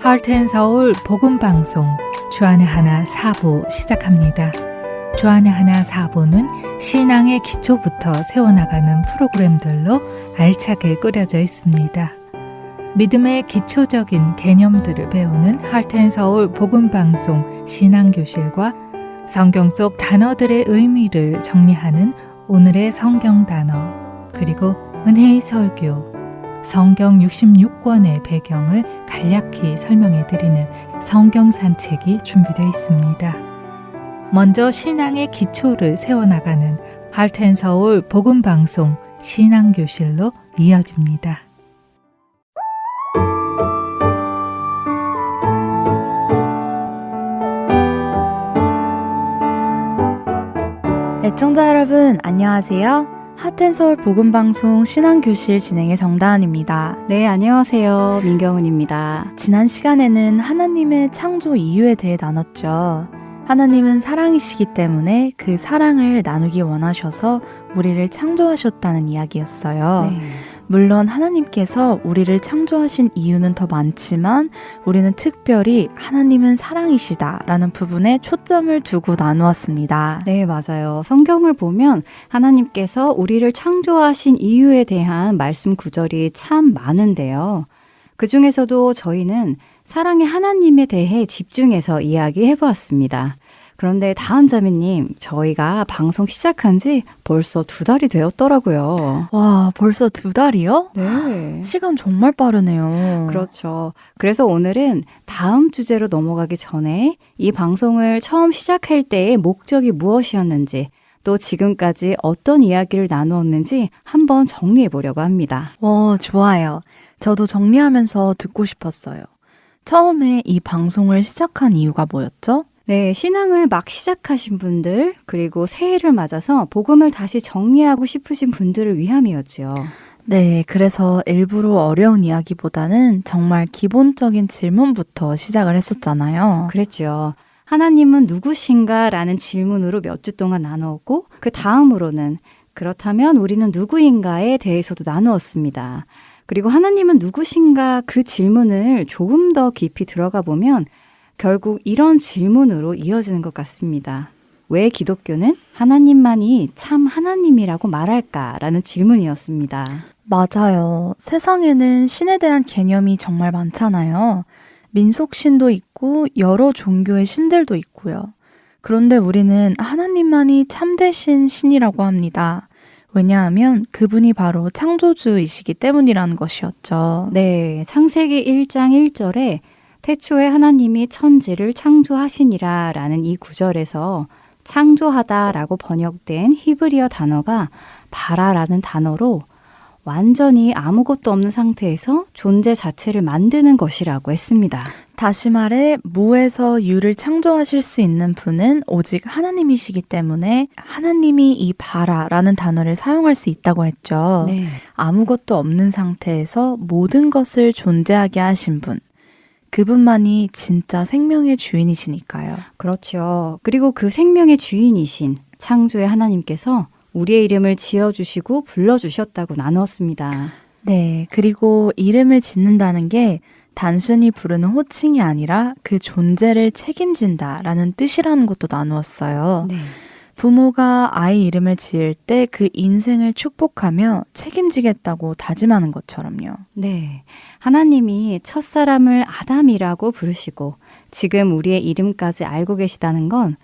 하트앤서울 복음방송 주안의 하나 4부 시작합니다. 주안의 하나 4부는 신앙의 기초부터 세워나가는 프로그램들로 알차게 꾸려져 있습니다. 믿음의 기초적인 개념들을 배우는 하트앤서울 복음방송 신앙교실과 성경 속 단어들의 의미를 정리하는 오늘의 성경 단어, 그리고 은혜의 설교, 성경 66권의 배경을 간략히 설명해 드리는 성경 산책이 준비되어 있습니다. 먼저 신앙의 기초를 세워나가는 하트앤서울 복음방송 신앙교실로 이어집니다. 애청자 여러분, 안녕하세요. 하트앤서울 복음방송 신앙교실 진행의 정다은입니다. 네, 안녕하세요. 민경은입니다. 지난 시간에는 하나님의 창조 이유에 대해 나눴죠. 하나님은 사랑이시기 때문에 그 사랑을 나누기 원하셔서 우리를 창조하셨다는 이야기였어요. 네. 물론 하나님께서 우리를 창조하신 이유는 더 많지만 우리는 특별히 하나님은 사랑이시다라는 부분에 초점을 두고 나누었습니다. 네, 맞아요. 성경을 보면 하나님께서 우리를 창조하신 이유에 대한 말씀 구절이 참 많은데요. 그 중에서도 저희는 사랑의 하나님에 대해 집중해서 이야기해 보았습니다. 그런데 다은 자매님, 저희가 방송 시작한 지 벌써 2달이 되었더라고요. 와, 벌써 2달이요? 네. 시간 정말 빠르네요. 그렇죠. 그래서 오늘은 다음 주제로 넘어가기 전에 이 방송을 처음 시작할 때의 목적이 무엇이었는지, 또 지금까지 어떤 이야기를 나누었는지 한번 정리해 보려고 합니다. 좋아요. 저도 정리하면서 듣고 싶었어요. 처음에 이 방송을 시작한 이유가 뭐였죠? 네, 신앙을 막 시작하신 분들, 그리고 새해를 맞아서 복음을 다시 정리하고 싶으신 분들을 위함이었죠. 네, 그래서 일부러 어려운 이야기보다는 정말 기본적인 질문부터 시작을 했었잖아요. 그랬죠. 하나님은 누구신가? 라는 질문으로 몇 주 동안 나누었고, 그 다음으로는 그렇다면 우리는 누구인가에 대해서도 나누었습니다. 그리고 하나님은 누구신가? 그 질문을 조금 더 깊이 들어가 보면 결국 이런 질문으로 이어지는 것 같습니다. 왜 기독교는 하나님만이 참 하나님이라고 말할까라는 질문이었습니다. 맞아요. 세상에는 신에 대한 개념이 정말 많잖아요. 민속신도 있고 여러 종교의 신들도 있고요. 그런데 우리는 하나님만이 참되신 신이라고 합니다. 왜냐하면 그분이 바로 창조주이시기 때문이라는 것이었죠. 네, 창세기 1장 1절에 태초에 하나님이 천지를 창조하시니라 라는 이 구절에서 창조하다 라고 번역된 히브리어 단어가 바라라는 단어로 완전히 아무것도 없는 상태에서 존재 자체를 만드는 것이라고 했습니다. 다시 말해 무에서 유를 창조하실 수 있는 분은 오직 하나님이시기 때문에 하나님이 이 바라라는 단어를 사용할 수 있다고 했죠. 네. 아무것도 없는 상태에서 모든 것을 존재하게 하신 분. 그분만이 진짜 생명의 주인이시니까요. 그렇죠. 그리고 그 생명의 주인이신 창조의 하나님께서 우리의 이름을 지어주시고 불러주셨다고 나누었습니다. 네, 그리고 이름을 짓는다는 게 단순히 부르는 호칭이 아니라 그 존재를 책임진다라는 뜻이라는 것도 나누었어요. 네. 부모가 아이 이름을 지을 때 그 인생을 축복하며 책임지겠다고 다짐하는 것처럼요. 네. 하나님이 첫사람을 아담이라고 부르시고 지금 우리의 이름까지 알고 계시다는 건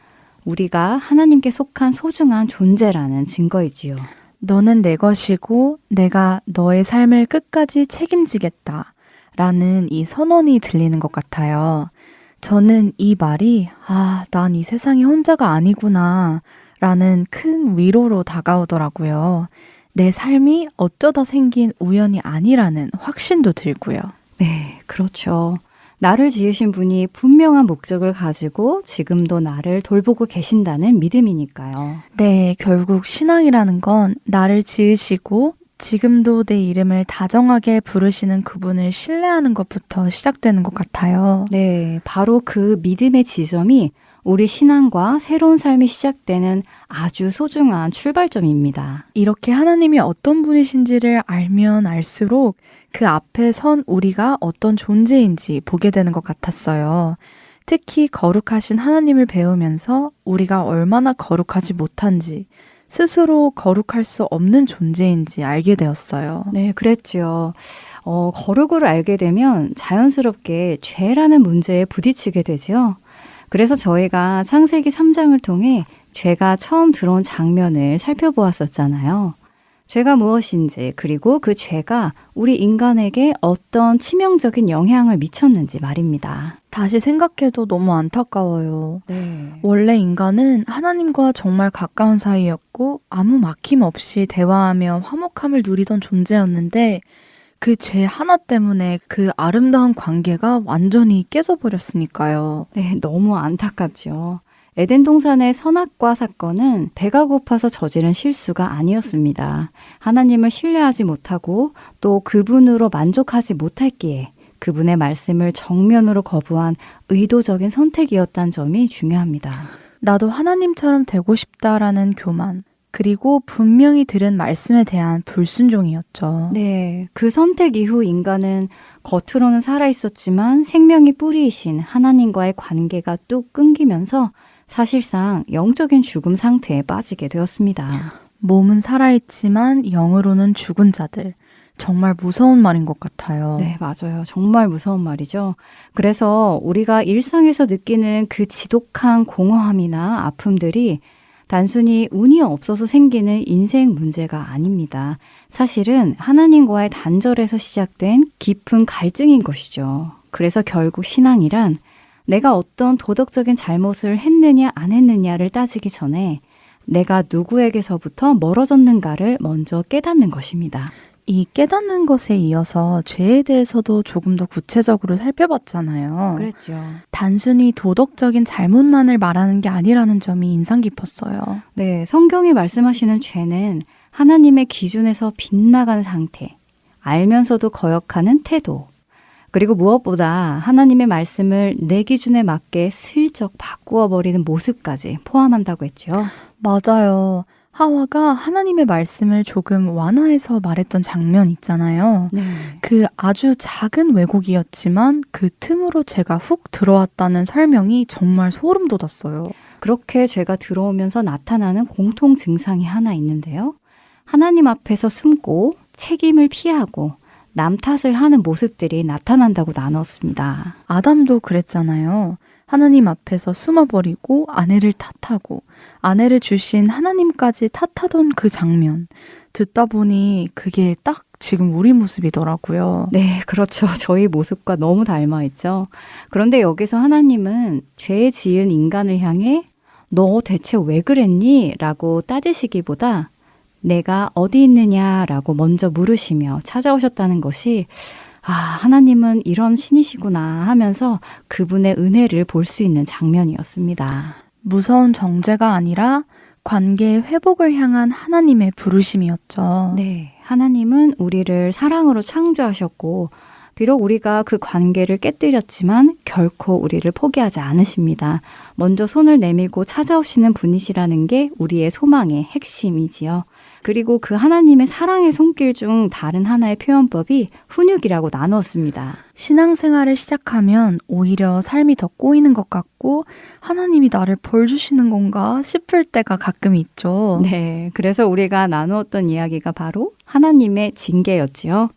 우리가 하나님께 속한 소중한 존재라는 증거이지요. 너는 내 것이고 내가 너의 삶을 끝까지 책임지겠다 라는 이 선언이 들리는 것 같아요. 저는 이 말이 난 이 세상에 혼자가 아니구나 라는 큰 위로로 다가오더라고요. 내 삶이 어쩌다 생긴 우연이 아니라는 확신도 들고요. 네, 그렇죠. 나를 지으신 분이 분명한 목적을 가지고 지금도 나를 돌보고 계신다는 믿음이니까요. 네, 결국 신앙이라는 건 나를 지으시고 지금도 내 이름을 다정하게 부르시는 그분을 신뢰하는 것부터 시작되는 것 같아요. 네, 바로 그 믿음의 지점이 우리 신앙과 새로운 삶이 시작되는 아주 소중한 출발점입니다. 이렇게 하나님이 어떤 분이신지를 알면 알수록 그 앞에 선 우리가 어떤 존재인지 보게 되는 것 같았어요. 특히 거룩하신 하나님을 배우면서 우리가 얼마나 거룩하지 못한지, 스스로 거룩할 수 없는 존재인지 알게 되었어요. 네, 그랬죠. 거룩을 알게 되면 자연스럽게 죄라는 문제에 부딪히게 되죠. 그래서 저희가 창세기 3장을 통해 죄가 처음 들어온 장면을 살펴보았었잖아요. 죄가 무엇인지, 그리고 그 죄가 우리 인간에게 어떤 치명적인 영향을 미쳤는지 말입니다. 다시 생각해도 너무 안타까워요. 네. 원래 인간은 하나님과 정말 가까운 사이였고 아무 막힘 없이 대화하며 화목함을 누리던 존재였는데 그 죄 하나 때문에 그 아름다운 관계가 완전히 깨져버렸으니까요. 네, 너무 안타깝죠. 에덴 동산의 선악과 사건은 배가 고파서 저지른 실수가 아니었습니다. 하나님을 신뢰하지 못하고 또 그분으로 만족하지 못했기에 그분의 말씀을 정면으로 거부한 의도적인 선택이었다는 점이 중요합니다. 나도 하나님처럼 되고 싶다라는 교만, 그리고 분명히 들은 말씀에 대한 불순종이었죠. 네, 그 선택 이후 인간은 겉으로는 살아있었지만 생명이 뿌리이신 하나님과의 관계가 뚝 끊기면서 사실상 영적인 죽음 상태에 빠지게 되었습니다. 몸은 살아있지만 영으로는 죽은 자들. 정말 무서운 말인 것 같아요. 네, 맞아요. 정말 무서운 말이죠. 그래서 우리가 일상에서 느끼는 그 지독한 공허함이나 아픔들이 단순히 운이 없어서 생기는 인생 문제가 아닙니다. 사실은 하나님과의 단절에서 시작된 깊은 갈증인 것이죠. 그래서 결국 신앙이란 내가 어떤 도덕적인 잘못을 했느냐 안 했느냐를 따지기 전에 내가 누구에게서부터 멀어졌는가를 먼저 깨닫는 것입니다. 이 깨닫는 것에 이어서 죄에 대해서도 조금 더 구체적으로 살펴봤잖아요. 그랬죠. 단순히 도덕적인 잘못만을 말하는 게 아니라는 점이 인상 깊었어요. 네, 성경이 말씀하시는 죄는 하나님의 기준에서 빗나간 상태, 알면서도 거역하는 태도, 그리고 무엇보다 하나님의 말씀을 내 기준에 맞게 슬쩍 바꾸어 버리는 모습까지 포함한다고 했죠. 맞아요. 하와가 하나님의 말씀을 조금 완화해서 말했던 장면 있잖아요. 네. 그 아주 작은 왜곡이었지만 그 틈으로 죄가 훅 들어왔다는 설명이 정말 소름 돋았어요. 그렇게 죄가 들어오면서 나타나는 공통 증상이 하나 있는데요. 하나님 앞에서 숨고 책임을 피하고 남 탓을 하는 모습들이 나타난다고 나눴습니다. 아담도 그랬잖아요. 하나님 앞에서 숨어버리고 아내를 탓하고 아내를 주신 하나님까지 탓하던 그 장면. 듣다 보니 그게 딱 지금 우리 모습이더라고요. 네, 그렇죠. 저희 모습과 너무 닮아있죠. 그런데 여기서 하나님은 죄 지은 인간을 향해 너 대체 왜 그랬니? 라고 따지시기보다 내가 어디 있느냐라고 먼저 물으시며 찾아오셨다는 것이 하나님은 이런 신이시구나 하면서 그분의 은혜를 볼 수 있는 장면이었습니다. 무서운 정죄가 아니라 관계의 회복을 향한 하나님의 부르심이었죠. 네, 하나님은 우리를 사랑으로 창조하셨고 비록 우리가 그 관계를 깨뜨렸지만 결코 우리를 포기하지 않으십니다. 먼저 손을 내밀고 찾아오시는 분이시라는 게 우리의 소망의 핵심이지요. 그리고 그 하나님의 사랑의 손길 중 다른 하나의 표현법이 훈육이라고 나누었습니다. 신앙생활을 시작하면 오히려 삶이 더 꼬이는 것 같고 하나님이 나를 벌 주시는 건가 싶을 때가 가끔 있죠. 네, 그래서 우리가 나누었던 이야기가 바로 하나님의 징계였지요.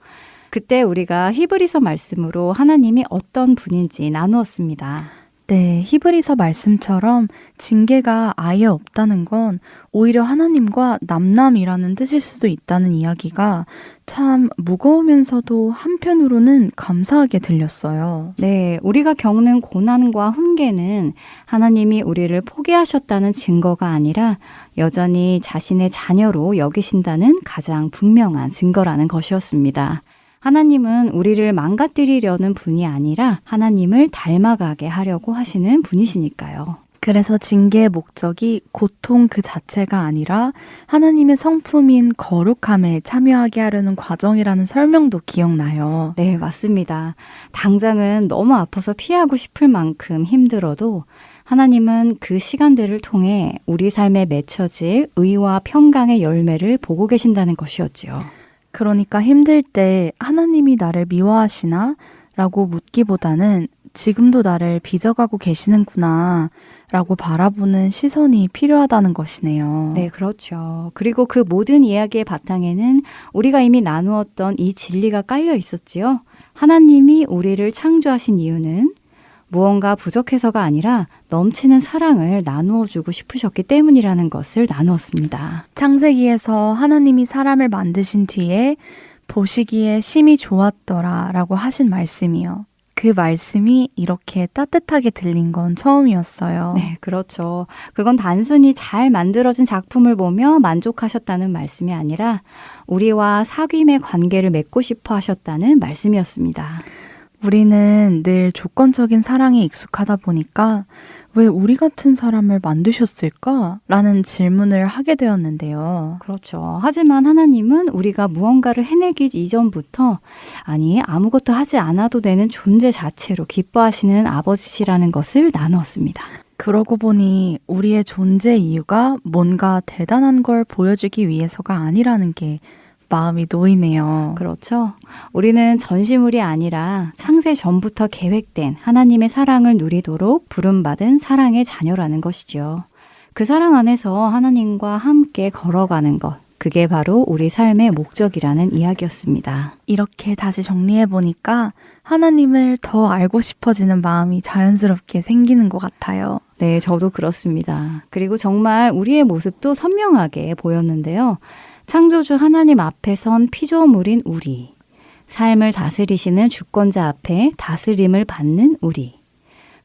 그때 우리가 히브리서 말씀으로 하나님이 어떤 분인지 나누었습니다. 네, 히브리서 말씀처럼 징계가 아예 없다는 건 오히려 하나님과 남남이라는 뜻일 수도 있다는 이야기가 참 무거우면서도 한편으로는 감사하게 들렸어요. 네, 우리가 겪는 고난과 훈계는 하나님이 우리를 포기하셨다는 증거가 아니라 여전히 자신의 자녀로 여기신다는 가장 분명한 증거라는 것이었습니다. 하나님은 우리를 망가뜨리려는 분이 아니라 하나님을 닮아가게 하려고 하시는 분이시니까요. 그래서 징계의 목적이 고통 그 자체가 아니라 하나님의 성품인 거룩함에 참여하게 하려는 과정이라는 설명도 기억나요. 네, 맞습니다. 당장은 너무 아파서 피하고 싶을 만큼 힘들어도 하나님은 그 시간들을 통해 우리 삶에 맺혀질 의와 평강의 열매를 보고 계신다는 것이었지요. 그러니까 힘들 때 하나님이 나를 미워하시나? 라고 묻기보다는 지금도 나를 빚어가고 계시는구나 라고 바라보는 시선이 필요하다는 것이네요. 네, 그렇죠. 그리고 그 모든 이야기의 바탕에는 우리가 이미 나누었던 이 진리가 깔려 있었지요. 하나님이 우리를 창조하신 이유는 무언가 부족해서가 아니라 넘치는 사랑을 나누어 주고 싶으셨기 때문이라는 것을 나누었습니다. 창세기에서 하나님이 사람을 만드신 뒤에 보시기에 심히 좋았더라 라고 하신 말씀이요. 그 말씀이 이렇게 따뜻하게 들린 건 처음이었어요. 네, 그렇죠. 그건 단순히 잘 만들어진 작품을 보며 만족하셨다는 말씀이 아니라 우리와 사귐의 관계를 맺고 싶어 하셨다는 말씀이었습니다. 우리는 늘 조건적인 사랑에 익숙하다 보니까 왜 우리 같은 사람을 만드셨을까? 라는 질문을 하게 되었는데요. 그렇죠. 하지만 하나님은 우리가 무언가를 해내기 이전부터 아니 아무것도 하지 않아도 되는 존재 자체로 기뻐하시는 아버지시라는 것을 나누었습니다. 그러고 보니 우리의 존재 이유가 뭔가 대단한 걸 보여주기 위해서가 아니라는 게 마음이 놓이네요. 그렇죠. 우리는 전시물이 아니라 창세 전부터 계획된 하나님의 사랑을 누리도록 부름받은 사랑의 자녀라는 것이죠. 그 사랑 안에서 하나님과 함께 걸어가는 것, 그게 바로 우리 삶의 목적이라는 이야기였습니다. 이렇게 다시 정리해보니까 하나님을 더 알고 싶어지는 마음이 자연스럽게 생기는 것 같아요. 네, 저도 그렇습니다. 그리고 정말 우리의 모습도 선명하게 보였는데요. 창조주 하나님 앞에 선 피조물인 우리, 삶을 다스리시는 주권자 앞에 다스림을 받는 우리,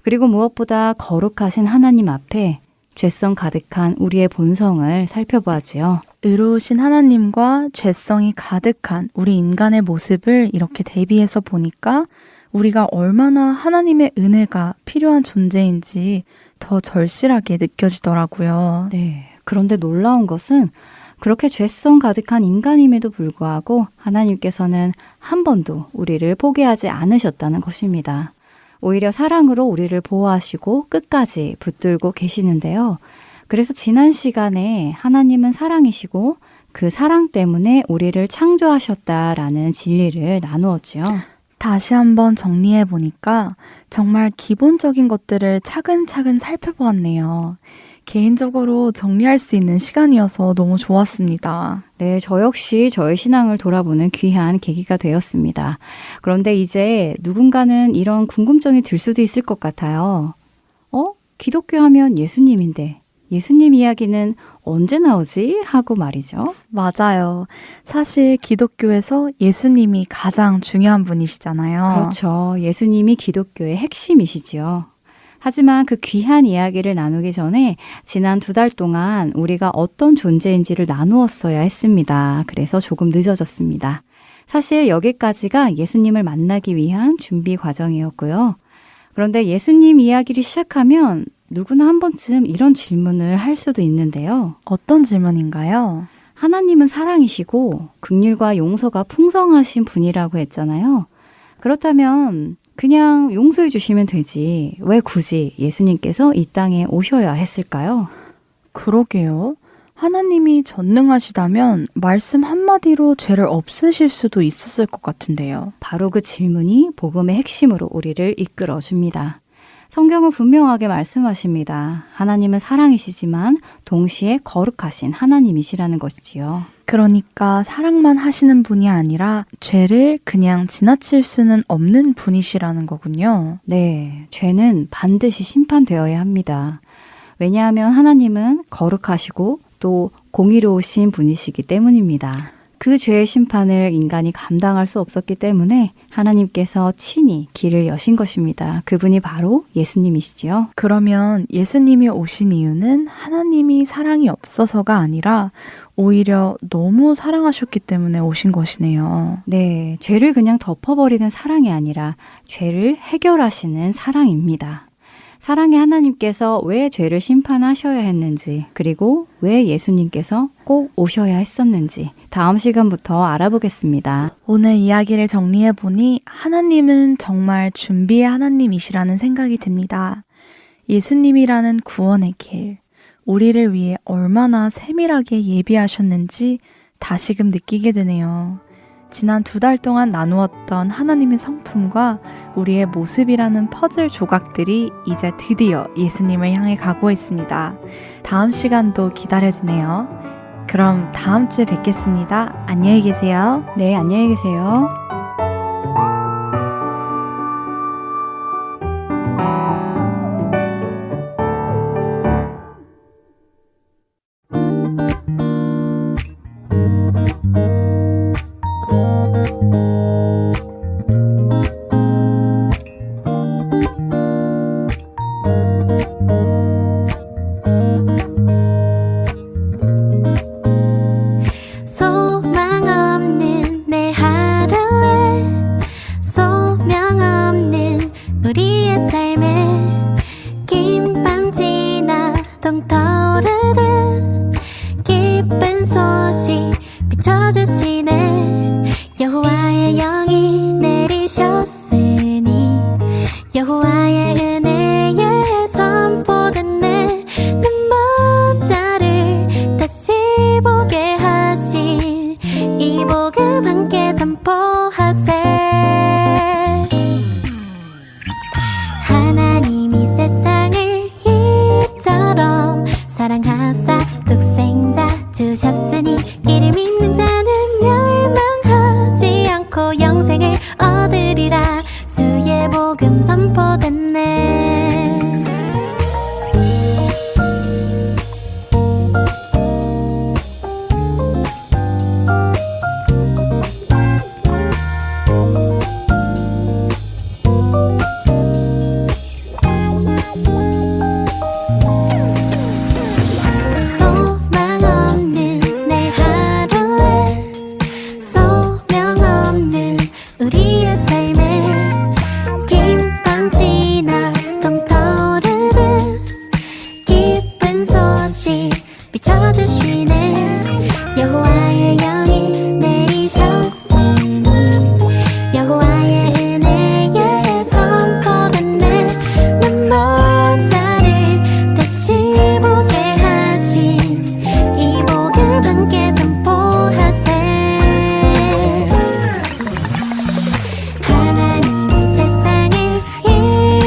그리고 무엇보다 거룩하신 하나님 앞에 죄성 가득한 우리의 본성을 살펴보았지요. 의로우신 하나님과 죄성이 가득한 우리 인간의 모습을 이렇게 대비해서 보니까 우리가 얼마나 하나님의 은혜가 필요한 존재인지 더 절실하게 느껴지더라고요. 네, 그런데 놀라운 것은 그렇게 죄성 가득한 인간임에도 불구하고 하나님께서는 한 번도 우리를 포기하지 않으셨다는 것입니다. 오히려 사랑으로 우리를 보호하시고 끝까지 붙들고 계시는데요. 그래서 지난 시간에 하나님은 사랑이시고 그 사랑 때문에 우리를 창조하셨다라는 진리를 나누었죠. 다시 한번 정리해 보니까 정말 기본적인 것들을 차근차근 살펴보았네요. 개인적으로 정리할 수 있는 시간이어서 너무 좋았습니다. 네, 저 역시 저의 신앙을 돌아보는 귀한 계기가 되었습니다. 그런데 이제 누군가는 이런 궁금증이 들 수도 있을 것 같아요. 기독교 하면 예수님인데 예수님 이야기는 언제 나오지? 하고 말이죠. 맞아요. 사실 기독교에서 예수님이 가장 중요한 분이시잖아요. 그렇죠. 예수님이 기독교의 핵심이시지요. 하지만 그 귀한 이야기를 나누기 전에 지난 2달 동안 우리가 어떤 존재인지를 나누었어야 했습니다. 그래서 조금 늦어졌습니다. 사실 여기까지가 예수님을 만나기 위한 준비 과정이었고요. 그런데 예수님 이야기를 시작하면 누구나 한 번쯤 이런 질문을 할 수도 있는데요. 어떤 질문인가요? 하나님은 사랑이시고 긍휼과 용서가 풍성하신 분이라고 했잖아요. 그렇다면 그냥 용서해 주시면 되지. 왜 굳이 예수님께서 이 땅에 오셔야 했을까요? 그러게요. 하나님이 전능하시다면 말씀 한마디로 죄를 없애실 수도 있었을 것 같은데요. 바로 그 질문이 복음의 핵심으로 우리를 이끌어 줍니다. 성경은 분명하게 말씀하십니다. 하나님은 사랑이시지만 동시에 거룩하신 하나님이시라는 것이지요. 그러니까 사랑만 하시는 분이 아니라 죄를 그냥 지나칠 수는 없는 분이시라는 거군요. 네, 죄는 반드시 심판되어야 합니다. 왜냐하면 하나님은 거룩하시고 또 공의로우신 분이시기 때문입니다. 그 죄의 심판을 인간이 감당할 수 없었기 때문에 하나님께서 친히 길을 여신 것입니다. 그분이 바로 예수님이시지요. 그러면 예수님이 오신 이유는 하나님이 사랑이 없어서가 아니라 오히려 너무 사랑하셨기 때문에 오신 것이네요. 네, 죄를 그냥 덮어버리는 사랑이 아니라 죄를 해결하시는 사랑입니다. 사랑의 하나님께서 왜 죄를 심판하셔야 했는지, 그리고 왜 예수님께서 꼭 오셔야 했었는지 다음 시간부터 알아보겠습니다. 오늘 이야기를 정리해보니 하나님은 정말 준비의 하나님이시라는 생각이 듭니다. 예수님이라는 구원의 길, 우리를 위해 얼마나 세밀하게 예비하셨는지 다시금 느끼게 되네요. 지난 2달 동안 나누었던 하나님의 성품과 우리의 모습이라는 퍼즐 조각들이 이제 드디어 예수님을 향해 가고 있습니다. 다음 시간도 기다려지네요. 그럼 다음 주에 뵙겠습니다. 안녕히 계세요. 네, 안녕히 계세요. 소망 없는 내 하루에 소명 없는 우리의 삶에 긴 밤 지나 동터르듯 기쁜 소식 비춰주시네. 여호와의 영이 내리셨으니 여호와의 은혜에 선포됐네. 눈먼 자를 다시 보게 하신 이 복음 함께 선포하세. 하나님이 세상을 이처럼 사랑하사 독생자 주셨으니 이를 믿는 자는 멸망하지 않고 영생을 얻으리라. 주의 복음 선포됐네. 소망 없는 내 하루에 소명 없는 우리의 삶에 긴 밤 지나 동터르듯 기쁜 소식 비춰주시네. 여호와의 영이 내리셨으니 여호와의 은혜에 선포됐네. 눈먼 자를 다시 보게 하신 이 복음 함께 선포하세. 하나님이 세상을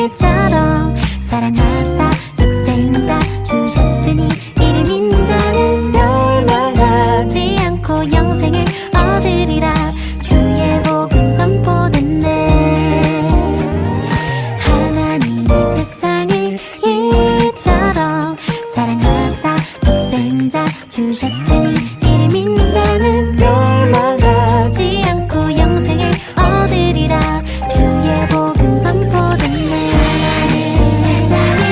이처럼 사랑하사 독생자 주셨으니 이를 믿는 자는 멸망하지 않고 영생을 얻으리라. 주의 복음 선포됐네. 하나님이 세상을 이처럼 사랑하사 독생자 주셨으니 이를 믿는 자는 멸망하지 않고 영생을 얻으리라. 주의 복음 선포됐네. 하나님이 세상을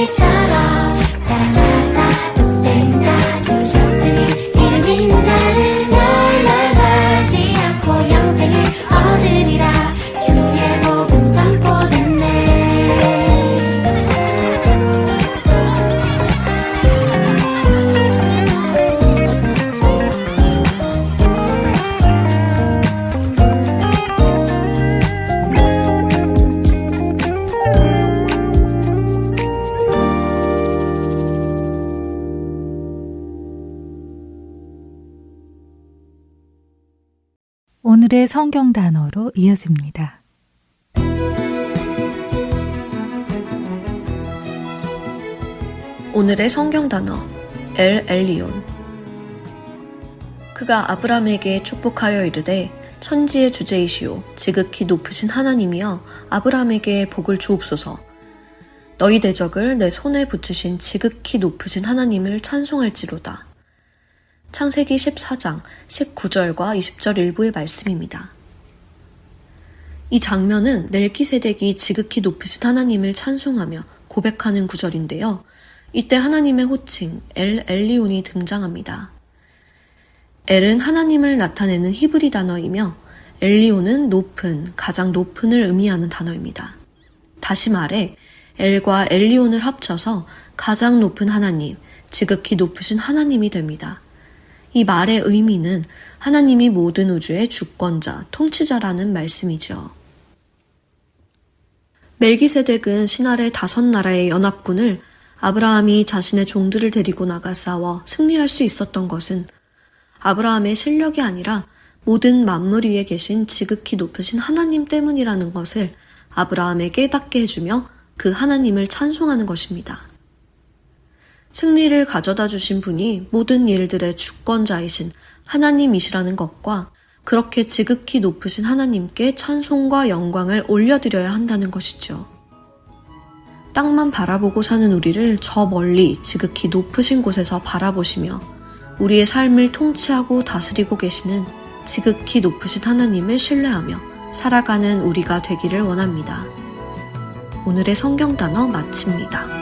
이처럼 사랑하사 독생자 주셨으니 이를 믿는 자는 멸망하지 않고 영생을 얻으리라. 주의 복음 선포됐네. 오늘의 성경 단어로 이어집니다. 오늘의 성경 단어 엘 엘리온. 그가 아브람에게 축복하여 이르되 천지의 주제이시오 지극히 높으신 하나님이여 아브람에게 복을 주옵소서. 너희 대적을 내 손에 붙이신 지극히 높으신 하나님을 찬송할지로다. 창세기 14장 19절과 20절 일부의 말씀입니다. 이 장면은 멜기세덱이 지극히 높으신 하나님을 찬송하며 고백하는 구절인데요. 이때 하나님의 호칭 엘 엘리온이 등장합니다. 엘은 하나님을 나타내는 히브리 단어이며 엘리온은 높은, 가장 높은을 의미하는 단어입니다. 다시 말해 엘과 엘리온을 합쳐서 가장 높은 하나님, 지극히 높으신 하나님이 됩니다. 이 말의 의미는 하나님이 모든 우주의 주권자, 통치자라는 말씀이죠. 멜기세덱은 신할의 5나라의 연합군을 아브라함이 자신의 종들을 데리고 나가 싸워 승리할 수 있었던 것은 아브라함의 실력이 아니라 모든 만물 위에 계신 지극히 높으신 하나님 때문이라는 것을 아브라함에게 깨닫게 해주며 그 하나님을 찬송하는 것입니다. 승리를 가져다 주신 분이 모든 일들의 주권자이신 하나님이시라는 것과 그렇게 지극히 높으신 하나님께 찬송과 영광을 올려드려야 한다는 것이죠. 땅만 바라보고 사는 우리를 저 멀리 지극히 높으신 곳에서 바라보시며 우리의 삶을 통치하고 다스리고 계시는 지극히 높으신 하나님을 신뢰하며 살아가는 우리가 되기를 원합니다. 오늘의 성경 단어 마칩니다.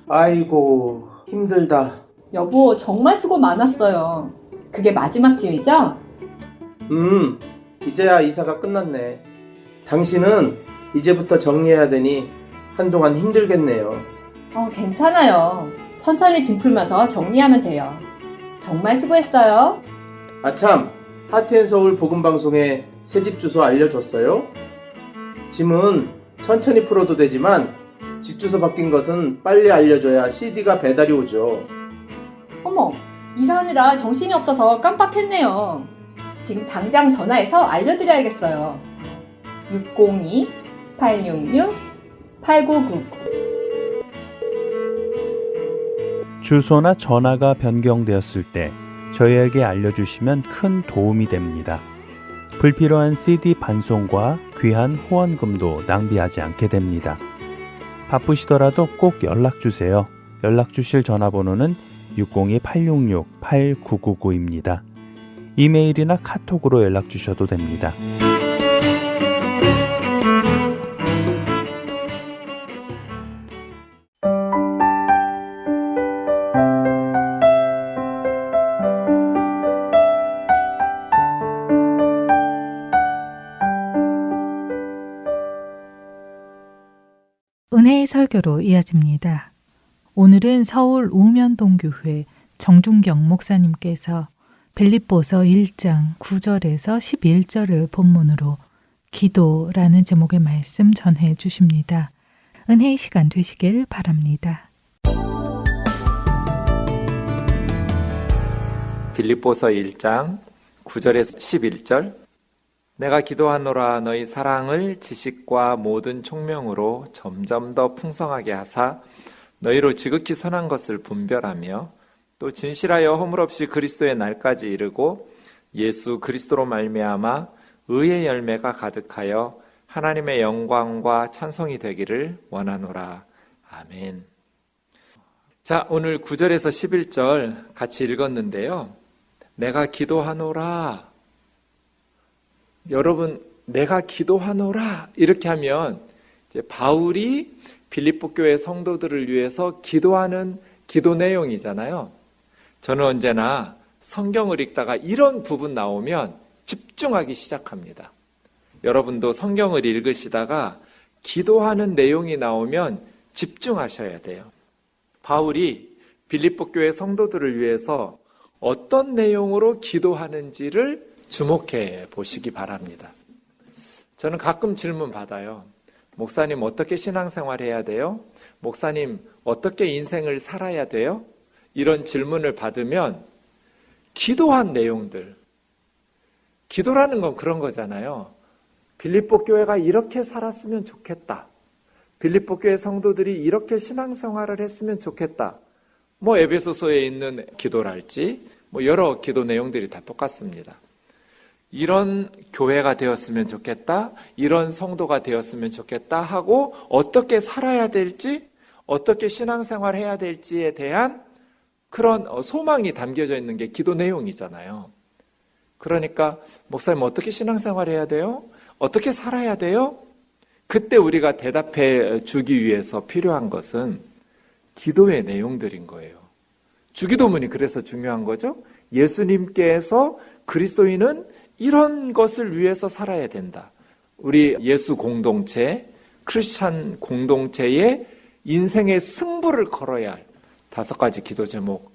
아이고 힘들다. 여보, 정말 수고 많았어요. 그게 마지막 짐이죠? 이제야 이사가 끝났네. 당신은 이제부터 정리해야 되니 한동안 힘들겠네요. 괜찮아요. 천천히 짐 풀면서 정리하면 돼요. 정말 수고했어요. 아참, 하트앤서울 복음방송에 새집 주소 알려줬어요? 짐은 천천히 풀어도 되지만 집 주소 바뀐 것은 빨리 알려줘야 CD가 배달이 오죠. 어머, 이사하느라 정신이 없어서 깜빡했네요. 지금 당장 전화해서 알려드려야겠어요. 602-866-8999. 주소나 전화가 변경되었을 때 저희에게 알려주시면 큰 도움이 됩니다. 불필요한 CD 반송과 귀한 후원금도 낭비하지 않게 됩니다. 바쁘시더라도 꼭 연락주세요. 연락주실 전화번호는 602-866-8999입니다. 이메일이나 카톡으로 연락주셔도 됩니다. 은혜의 설교로 이어집니다. 오늘은 서울 우면동교회 정준경 목사님께서 빌립보서 1장 9절에서 11절을 본문으로 기도라는 제목의 말씀 전해 주십니다. 은혜의 시간 되시길 바랍니다. 빌립보서 1장 9절에서 11절 내가 기도하노라 너희 사랑을 지식과 모든 총명으로 점점 더 풍성하게 하사 너희로 지극히 선한 것을 분별하며 또 진실하여 허물없이 그리스도의 날까지 이르고 예수 그리스도로 말미암아 의의 열매가 가득하여 하나님의 영광과 찬송이 되기를 원하노라. 아멘. 자, 오늘 9절에서 11절 같이 읽었는데요. 내가 기도하노라. 여러분, 내가 기도하노라 이렇게 하면 이제 바울이 빌립보 교회 성도들을 위해서 기도하는 기도 내용이잖아요. 저는 언제나 성경을 읽다가 이런 부분 나오면 집중하기 시작합니다. 여러분도 성경을 읽으시다가 기도하는 내용이 나오면 집중하셔야 돼요. 바울이 빌립보 교회 성도들을 위해서 어떤 내용으로 기도하는지를 주목해 보시기 바랍니다. 저는 가끔 질문 받아요. 목사님 어떻게 신앙생활 해야 돼요? 목사님 어떻게 인생을 살아야 돼요? 이런 질문을 받으면 기도한 내용들, 기도라는 건 그런 거잖아요. 빌립보 교회가 이렇게 살았으면 좋겠다. 빌립보 교회 성도들이 이렇게 신앙생활을 했으면 좋겠다. 뭐 에베소서에 있는 기도랄지 뭐 여러 기도 내용들이 다 똑같습니다. 이런 교회가 되었으면 좋겠다. 이런 성도가 되었으면 좋겠다 하고 어떻게 살아야 될지, 어떻게 신앙생활 해야 될지에 대한 그런 소망이 담겨져 있는 게 기도 내용이잖아요. 그러니까 목사님 어떻게 신앙생활 해야 돼요? 어떻게 살아야 돼요? 그때 우리가 대답해 주기 위해서 필요한 것은 기도의 내용들인 거예요. 주기도문이 그래서 중요한 거죠. 예수님께서 그리스도인은 이런 것을 위해서 살아야 된다. 우리 예수 공동체, 크리스찬 공동체의 인생의 승부를 걸어야 할 5가지 기도 제목.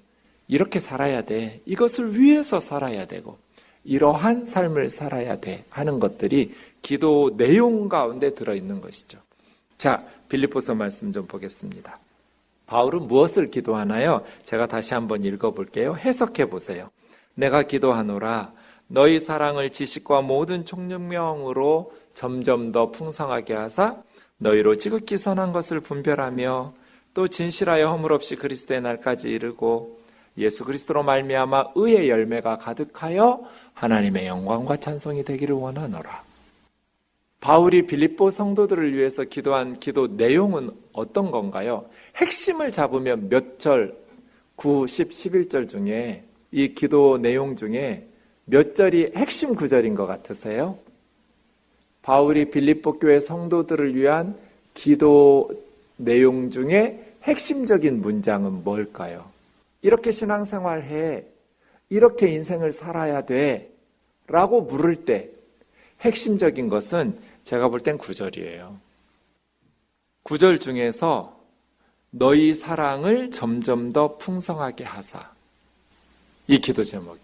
이렇게 살아야 돼. 이것을 위해서 살아야 되고 이러한 삶을 살아야 돼 하는 것들이 기도 내용 가운데 들어있는 것이죠. 자, 빌립보서 말씀 좀 보겠습니다. 바울은 무엇을 기도하나요? 제가 다시 한번 읽어볼게요. 해석해 보세요. 내가 기도하노라 너희 사랑을 지식과 모든 총명으로 점점 더 풍성하게 하사 너희로 지극히 선한 것을 분별하며 또 진실하여 허물없이 그리스도의 날까지 이르고 예수 그리스도로 말미암아 의의 열매가 가득하여 하나님의 영광과 찬송이 되기를 원하노라. 바울이 빌립보 성도들을 위해서 기도한 기도 내용은 어떤 건가요? 핵심을 잡으면 몇 절, 9, 10, 11절 중에 이 기도 내용 중에 몇 절이 핵심 구절인 것 같으세요? 바울이 빌립보 교회 성도들을 위한 기도 내용 중에 핵심적인 문장은 뭘까요? 이렇게 신앙생활해, 이렇게 인생을 살아야 돼 라고 물을 때 핵심적인 것은 제가 볼 땐 9절이에요. 9절 중에서 너희 사랑을 점점 더 풍성하게 하사. 이 기도 제목,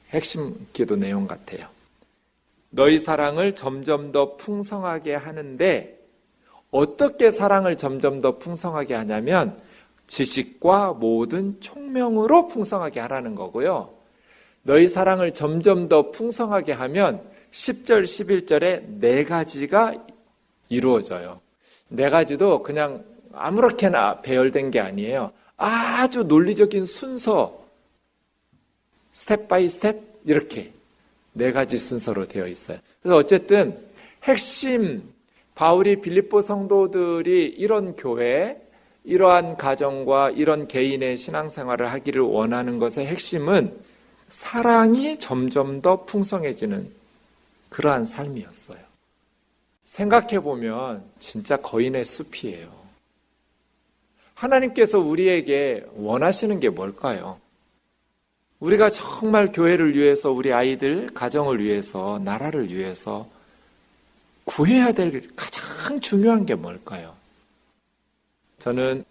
핵심 기도 내용 같아요. 너희 사랑을 점점 더 풍성하게 하는데 어떻게 사랑을 점점 더 풍성하게 하냐면 지식과 모든 총명으로 풍성하게 하라는 거고요. 너희 사랑을 점점 더 풍성하게 하면 10절, 11절에 4가지가 이루어져요. 4가지도 그냥 아무렇게나 배열된 게 아니에요. 아주 논리적인 순서, 스텝 바이 스텝 이렇게 4가지 순서로 되어 있어요. 그래서 어쨌든 핵심 바울이 빌립보 성도들이 이런 교회, 이러한 가정과 이런 개인의 신앙생활을 하기를 원하는 것의 핵심은 사랑이 점점 더 풍성해지는 그러한 삶이었어요. 생각해보면 진짜 거인의 숲이에요. 하나님께서 우리에게 원하시는 게 뭘까요? 우리가 정말 교회를 위해서, 우리 아이들, 가정을 위해서, 나라를 위해서 구해야 될 가장 중요한 게 뭘까요? 저는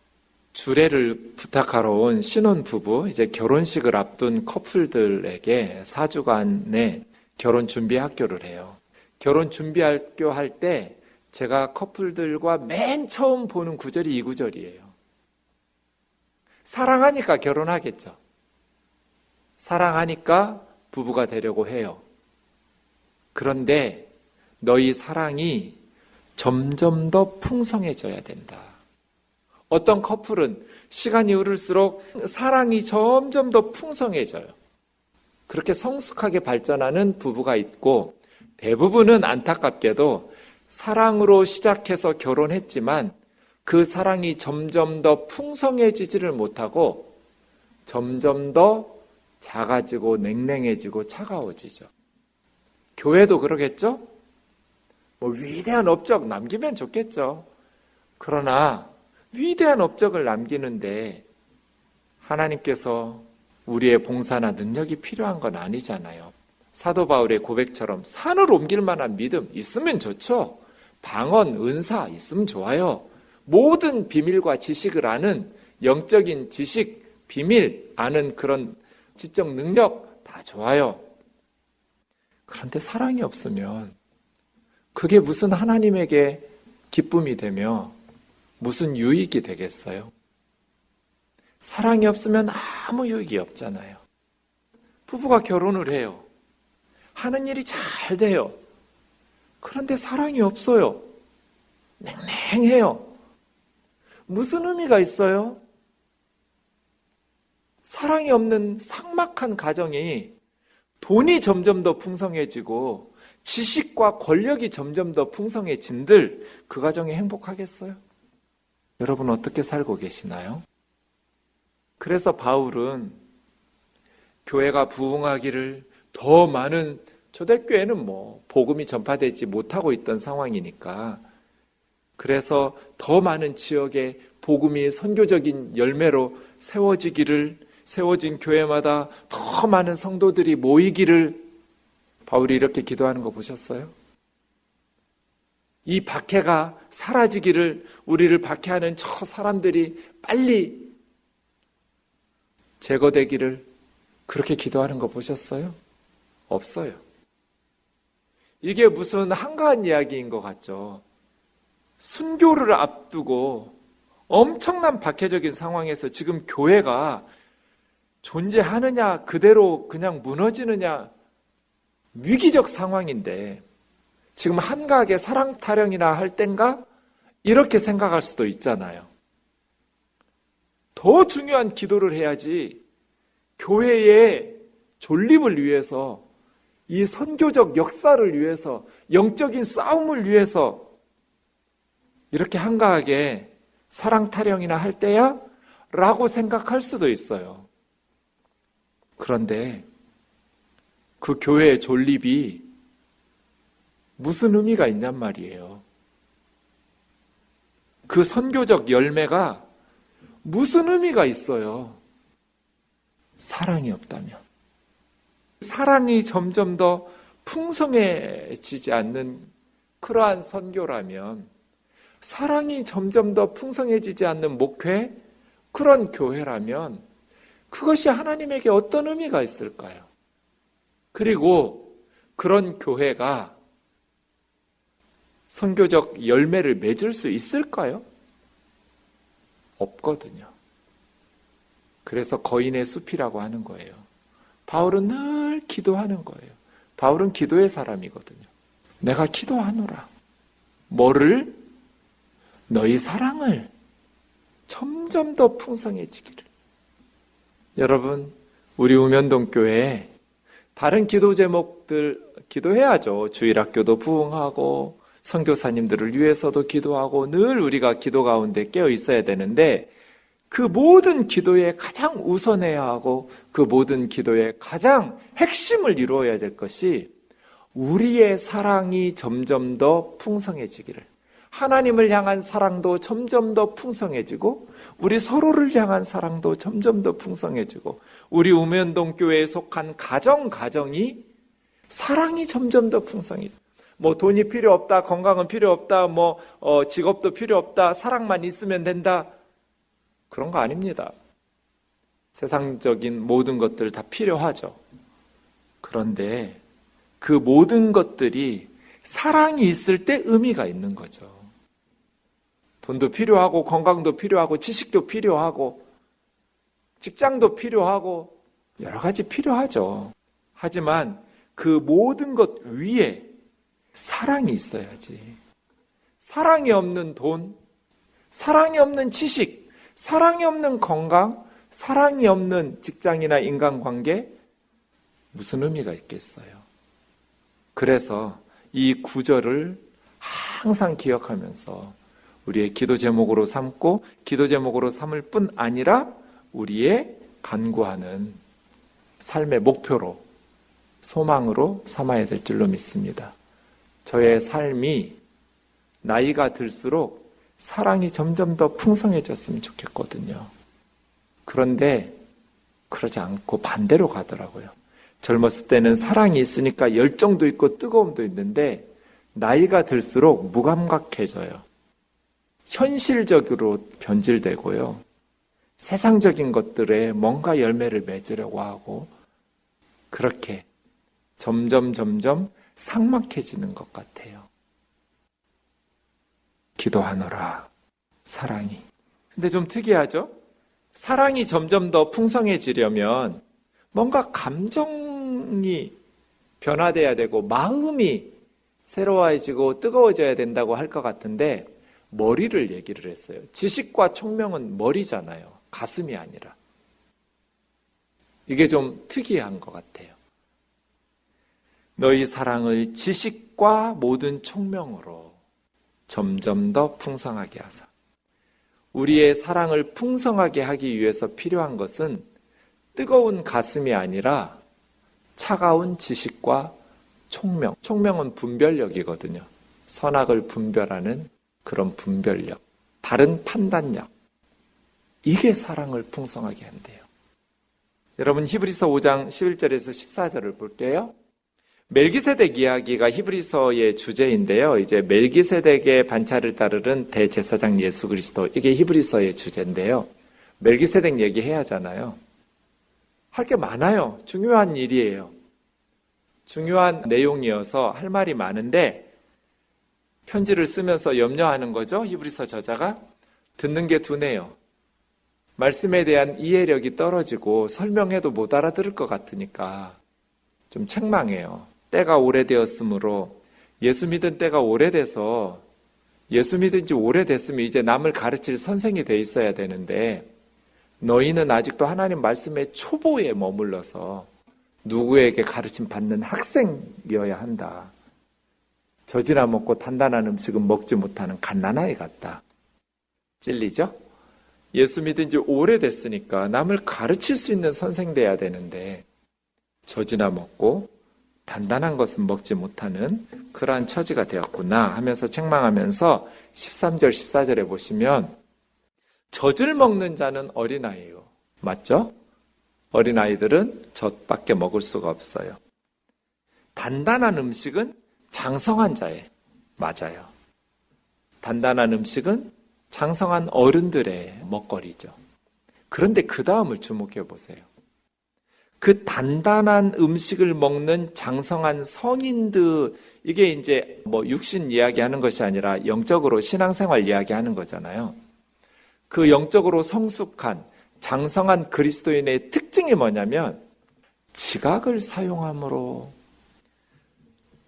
주례를 부탁하러 온 신혼부부, 이제 결혼식을 앞둔 커플들에게 4주간의 결혼 준비 학교를 해요. 결혼 준비 학교 할 때 제가 커플들과 맨 처음 보는 구절이 이 구절이에요. 사랑하니까 결혼하겠죠. 사랑하니까 부부가 되려고 해요. 그런데 너희 사랑이 점점 더 풍성해져야 된다. 어떤 커플은 시간이 흐를수록 사랑이 점점 더 풍성해져요. 그렇게 성숙하게 발전하는 부부가 있고, 대부분은 안타깝게도 사랑으로 시작해서 결혼했지만 그 사랑이 점점 더 풍성해지지를 못하고 점점 더 작아지고 냉랭해지고 차가워지죠. 교회도 그러겠죠? 뭐 위대한 업적 남기면 좋겠죠. 그러나 위대한 업적을 남기는데 하나님께서 우리의 봉사나 능력이 필요한 건 아니잖아요. 사도 바울의 고백처럼 산을 옮길 만한 믿음 있으면 좋죠. 방언, 은사 있으면 좋아요. 모든 비밀과 지식을 아는 영적인 지식, 비밀 아는 그런 지적 능력 다 좋아요. 그런데 사랑이 없으면 그게 무슨 하나님에게 기쁨이 되며 무슨 유익이 되겠어요? 사랑이 없으면 아무 유익이 없잖아요. 부부가 결혼을 해요. 하는 일이 잘 돼요. 그런데 사랑이 없어요. 냉랭해요. 무슨 의미가 있어요? 사랑이 없는 삭막한 가정이 돈이 점점 더 풍성해지고 지식과 권력이 점점 더 풍성해진들 그 가정이 행복하겠어요? 여러분 어떻게 살고 계시나요? 그래서 바울은 교회가 부흥하기를 더 많은 초대교회는 뭐 복음이 전파되지 못하고 있던 상황이니까 그래서 더 많은 지역에 복음이 선교적인 열매로 세워진 교회마다 더 많은 성도들이 모이기를 바울이 이렇게 기도하는 거 보셨어요? 이 박해가 사라지기를, 우리를 박해하는 저 사람들이 빨리 제거되기를 그렇게 기도하는 거 보셨어요? 없어요. 이게 무슨 한가한 이야기인 것 같죠? 순교를 앞두고 엄청난 박해적인 상황에서 지금 교회가 존재하느냐, 그대로 그냥 무너지느냐, 위기적 상황인데 지금 한가하게 사랑 타령이나 할 땐가? 이렇게 생각할 수도 있잖아요. 더 중요한 기도를 해야지 교회의 존립을 위해서, 이 선교적 역사를 위해서, 영적인 싸움을 위해서 이렇게 한가하게 사랑 타령이나 할 때야? 라고 생각할 수도 있어요. 그런데 그 교회의 존립이 무슨 의미가 있냔 말이에요. 그 선교적 열매가 무슨 의미가 있어요? 사랑이 없다면. 사랑이 점점 더 풍성해지지 않는 그러한 선교라면, 사랑이 점점 더 풍성해지지 않는 목회, 그런 교회라면 그것이 하나님에게 어떤 의미가 있을까요? 그리고 그런 교회가 선교적 열매를 맺을 수 있을까요? 없거든요. 그래서 거인의 숲이라고 하는 거예요. 바울은 늘 기도하는 거예요. 바울은 기도의 사람이거든요. 내가 기도하노라. 뭐를? 너희 사랑을 점점 더 풍성해지기를. 여러분, 우리 우면동 교회에 다른 기도 제목들 기도해야죠. 주일학교도 부흥하고 선교사님들을 위해서도 기도하고 늘 우리가 기도 가운데 깨어 있어야 되는데, 그 모든 기도에 가장 우선해야 하고 그 모든 기도의 가장 핵심을 이루어야 될 것이 우리의 사랑이 점점 더 풍성해지기를, 하나님을 향한 사랑도 점점 더 풍성해지고 우리 서로를 향한 사랑도 점점 더 풍성해지고 우리 우면동 교회에 속한 가정이 사랑이 점점 더 풍성해지고, 뭐 돈이 필요 없다, 건강은 필요 없다, 직업도 필요 없다, 사랑만 있으면 된다, 그런 거 아닙니다. 세상적인 모든 것들 다 필요하죠. 그런데 그 모든 것들이 사랑이 있을 때 의미가 있는 거죠. 돈도 필요하고 건강도 필요하고 지식도 필요하고 직장도 필요하고 여러 가지 필요하죠. 하지만 그 모든 것 위에 사랑이 있어야지. 사랑이 없는 돈, 사랑이 없는 지식, 사랑이 없는 건강, 사랑이 없는 직장이나 인간관계 무슨 의미가 있겠어요? 그래서 이 구절을 항상 기억하면서 우리의 기도 제목으로 삼고 기도 제목으로 삼을 뿐 아니라 우리의 간구하는 삶의 목표로 소망으로 삼아야 될 줄로 믿습니다. 저의 삶이 나이가 들수록 사랑이 점점 더 풍성해졌으면 좋겠거든요. 그런데 그러지 않고 반대로 가더라고요. 젊었을 때는 사랑이 있으니까 열정도 있고 뜨거움도 있는데 나이가 들수록 무감각해져요. 현실적으로 변질되고요. 세상적인 것들에 뭔가 열매를 맺으려고 하고 그렇게 점점 삭막해지는 것 같아요. 기도하노라, 사랑이. 근데 좀 특이하죠? 사랑이 점점 더 풍성해지려면 뭔가 감정이 변화돼야 되고 마음이 새로워지고 뜨거워져야 된다고 할 것 같은데 머리를 얘기를 했어요. 지식과 총명은 머리잖아요. 가슴이 아니라. 이게 좀 특이한 것 같아요. 너희 사랑을 지식과 모든 총명으로 점점 더 풍성하게 하사. 우리의 사랑을 풍성하게 하기 위해서 필요한 것은 뜨거운 가슴이 아니라 차가운 지식과 총명. 총명은 분별력이거든요. 선악을 분별하는 그런 분별력. 바른 판단력. 이게 사랑을 풍성하게 한대요. 여러분 히브리서 5장 11절에서 14절을 볼게요. 멜기세덱 이야기가 히브리서의 주제인데요. 이제 멜기세덱의 반차를 따르는 대제사장 예수 그리스도, 이게 히브리서의 주제인데요. 멜기세덱 얘기해야 하잖아요. 할 게 많아요. 중요한 일이에요. 중요한 내용이어서 할 말이 많은데 편지를 쓰면서 염려하는 거죠. 히브리서 저자가 듣는 게 둔해요. 말씀에 대한 이해력이 떨어지고 설명해도 못 알아들을 것 같으니까 좀 책망해요. 때가 오래되었으므로 예수 믿은 때가 오래돼서 예수 믿은 지 오래됐으면 이제 남을 가르칠 선생이 돼 있어야 되는데 너희는 아직도 하나님 말씀의 초보에 머물러서 누구에게 가르침 받는 학생이어야 한다. 젖이나 먹고 단단한 음식은 먹지 못하는 갓난아이 같다. 찔리죠? 예수 믿은 지 오래됐으니까 남을 가르칠 수 있는 선생 돼야 되는데 젖이나 먹고 단단한 것은 먹지 못하는 그러한 처지가 되었구나 하면서 책망하면서 13절 14절에 보시면 젖을 먹는 자는 어린아이요. 맞죠? 어린아이들은 젖밖에 먹을 수가 없어요. 단단한 음식은 장성한 자의, 맞아요. 단단한 음식은 장성한 어른들의 먹거리죠. 그런데 그 다음을 주목해 보세요. 그 단단한 음식을 먹는 장성한 성인들, 이게 이제 뭐 육신 이야기하는 것이 아니라 영적으로 신앙생활 이야기하는 거잖아요. 그 영적으로 성숙한 장성한 그리스도인의 특징이 뭐냐면 지각을 사용함으로.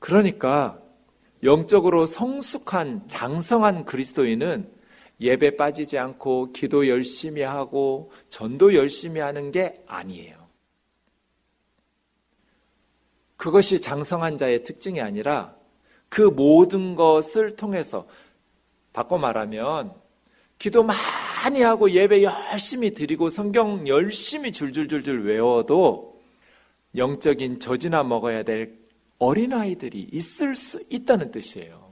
그러니까 영적으로 성숙한 장성한 그리스도인은 예배 빠지지 않고 기도 열심히 하고 전도 열심히 하는 게 아니에요. 그것이 장성한 자의 특징이 아니라 그 모든 것을 통해서, 바꿔 말하면 기도 많이 하고 예배 열심히 드리고 성경 열심히 줄줄줄줄 외워도 영적인 젖이나 먹어야 될 어린아이들이 있을 수 있다는 뜻이에요.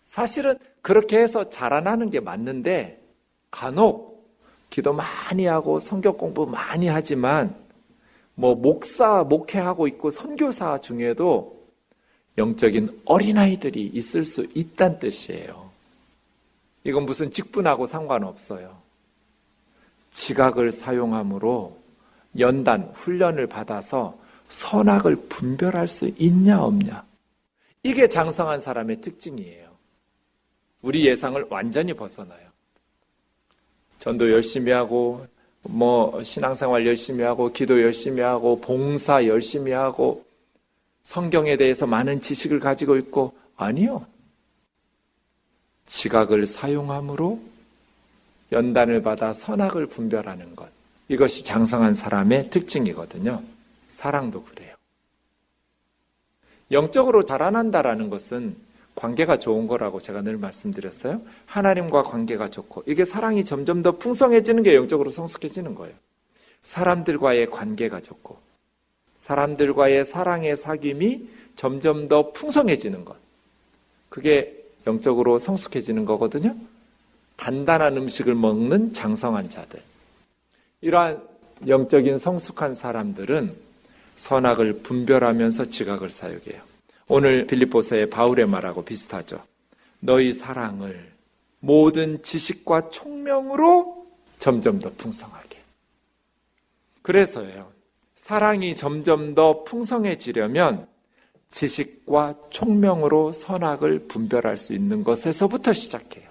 사실은 그렇게 해서 자라나는 게 맞는데 간혹 기도 많이 하고 성경 공부 많이 하지만 뭐 목사, 목회하고 있고 선교사 중에도 영적인 어린아이들이 있을 수 있다는 뜻이에요. 이건 무슨 직분하고 상관없어요. 지각을 사용함으로 연단, 훈련을 받아서 선악을 분별할 수 있냐 없냐. 이게 장성한 사람의 특징이에요. 우리 예상을 완전히 벗어나요. 전도 열심히 하고 신앙생활 열심히 하고 기도 열심히 하고 봉사 열심히 하고 성경에 대해서 많은 지식을 가지고 있고 아니요. 지각을 사용함으로 연단을 받아 선악을 분별하는 것. 이것이 장성한 사람의 특징이거든요. 사랑도 그래요. 영적으로 자라난다라는 것은 관계가 좋은 거라고 제가 늘 말씀드렸어요. 하나님과 관계가 좋고 이게 사랑이 점점 더 풍성해지는 게 영적으로 성숙해지는 거예요. 사람들과의 관계가 좋고 사람들과의 사랑의 사귐이 점점 더 풍성해지는 것. 그게 영적으로 성숙해지는 거거든요. 단단한 음식을 먹는 장성한 자들. 이러한 영적인 성숙한 사람들은 선악을 분별하면서 지각을 사용해요. 오늘 빌립보서의 바울의 말하고 비슷하죠. 너희 사랑을 모든 지식과 총명으로 점점 더 풍성하게. 그래서요. 사랑이 점점 더 풍성해지려면 지식과 총명으로 선악을 분별할 수 있는 것에서부터 시작해요.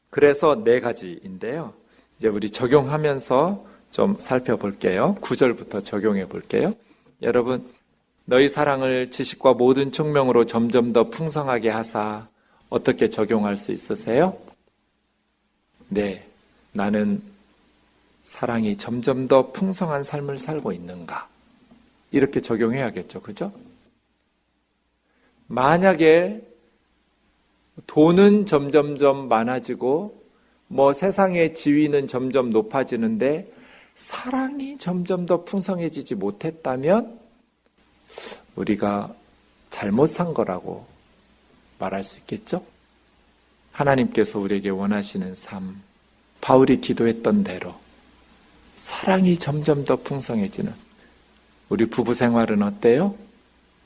그래서 4가지인데요. 이제 우리 적용하면서 좀 살펴볼게요. 9절부터 적용해 볼게요. 여러분, 너희 사랑을 지식과 모든 총명으로 점점 더 풍성하게 하사 어떻게 적용할 수 있으세요? 네, 나는 사랑이 점점 더 풍성한 삶을 살고 있는가? 이렇게 적용해야겠죠, 그죠? 만약에 돈은 점점점 많아지고 세상의 지위는 점점 높아지는데 사랑이 점점 더 풍성해지지 못했다면 우리가 잘못 산 거라고 말할 수 있겠죠? 하나님께서 우리에게 원하시는 삶, 바울이 기도했던 대로 사랑이 점점 더 풍성해지는 우리 부부 생활은 어때요?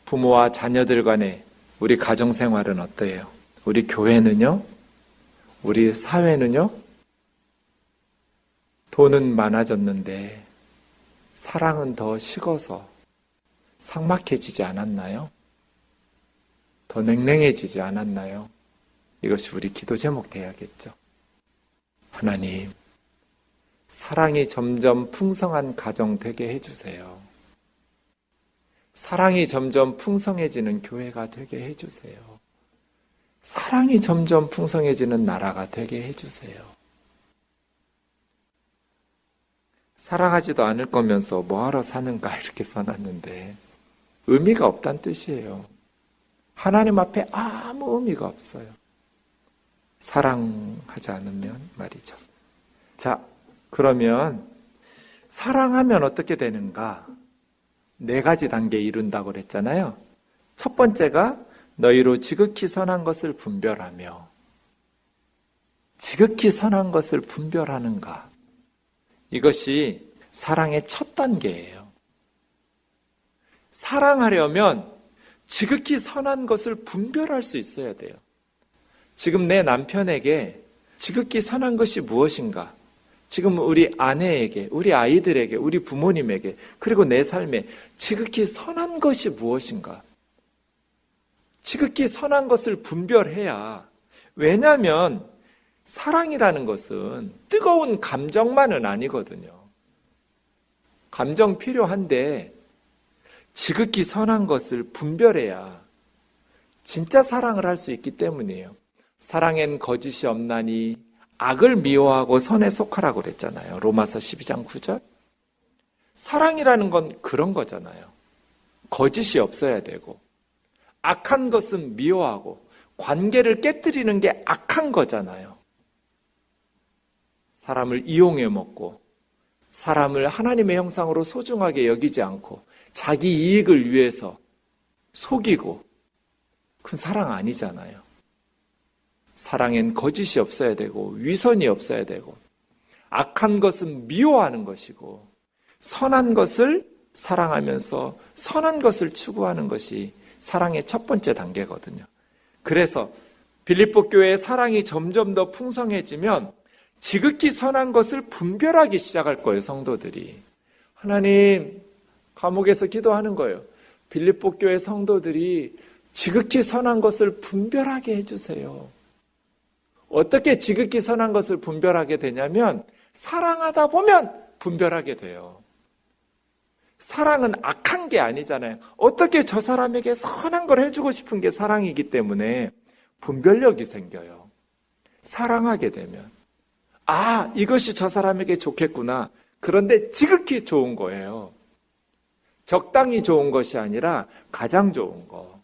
부모와 자녀들 간의 우리 가정 생활은 어때요? 우리 교회는요? 우리 사회는요? 돈은 많아졌는데 사랑은 더 식어서 삭막해지지 않았나요? 더 냉랭해지지 않았나요? 이것이 우리 기도 제목 돼야겠죠. 하나님, 사랑이 점점 풍성한 가정 되게 해주세요. 사랑이 점점 풍성해지는 교회가 되게 해주세요. 사랑이 점점 풍성해지는 나라가 되게 해주세요. 사랑하지도 않을 거면서 뭐하러 사는가 이렇게 써놨는데 의미가 없다는 뜻이에요. 하나님 앞에 아무 의미가 없어요. 사랑하지 않으면 말이죠. 자, 그러면 사랑하면 어떻게 되는가? 4가지 단계 이룬다고 그랬잖아요. 첫 번째가 너희로 지극히 선한 것을 분별하며, 지극히 선한 것을 분별하는가? 이것이 사랑의 첫 단계예요. 사랑하려면 지극히 선한 것을 분별할 수 있어야 돼요. 지금 내 남편에게 지극히 선한 것이 무엇인가? 지금 우리 아내에게, 우리 아이들에게, 우리 부모님에게, 그리고 내 삶에 지극히 선한 것이 무엇인가? 지극히 선한 것을 분별해야. 왜냐하면 사랑이라는 것은 뜨거운 감정만은 아니거든요. 감정 필요한데 지극히 선한 것을 분별해야 진짜 사랑을 할 수 있기 때문이에요. 사랑엔 거짓이 없나니 악을 미워하고 선에 속하라고 그랬잖아요. 로마서 12장 9절. 사랑이라는 건 그런 거잖아요. 거짓이 없어야 되고 악한 것은 미워하고 관계를 깨뜨리는 게 악한 거잖아요. 사람을 이용해 먹고 사람을 하나님의 형상으로 소중하게 여기지 않고 자기 이익을 위해서 속이고, 그건 사랑 아니잖아요. 사랑엔 거짓이 없어야 되고 위선이 없어야 되고 악한 것은 미워하는 것이고 선한 것을 사랑하면서 선한 것을 추구하는 것이 사랑의 첫 번째 단계거든요. 그래서 빌립보 교회의 사랑이 점점 더 풍성해지면 지극히 선한 것을 분별하기 시작할 거예요, 성도들이. 하나님, 감옥에서 기도하는 거예요. 빌립보 교회 성도들이 지극히 선한 것을 분별하게 해주세요. 어떻게 지극히 선한 것을 분별하게 되냐면 사랑하다 보면 분별하게 돼요. 사랑은 악한 게 아니잖아요. 어떻게 저 사람에게 선한 걸 해주고 싶은 게 사랑이기 때문에 분별력이 생겨요. 사랑하게 되면 아, 이것이 저 사람에게 좋겠구나. 그런데 지극히 좋은 거예요. 적당히 좋은 것이 아니라 가장 좋은 거.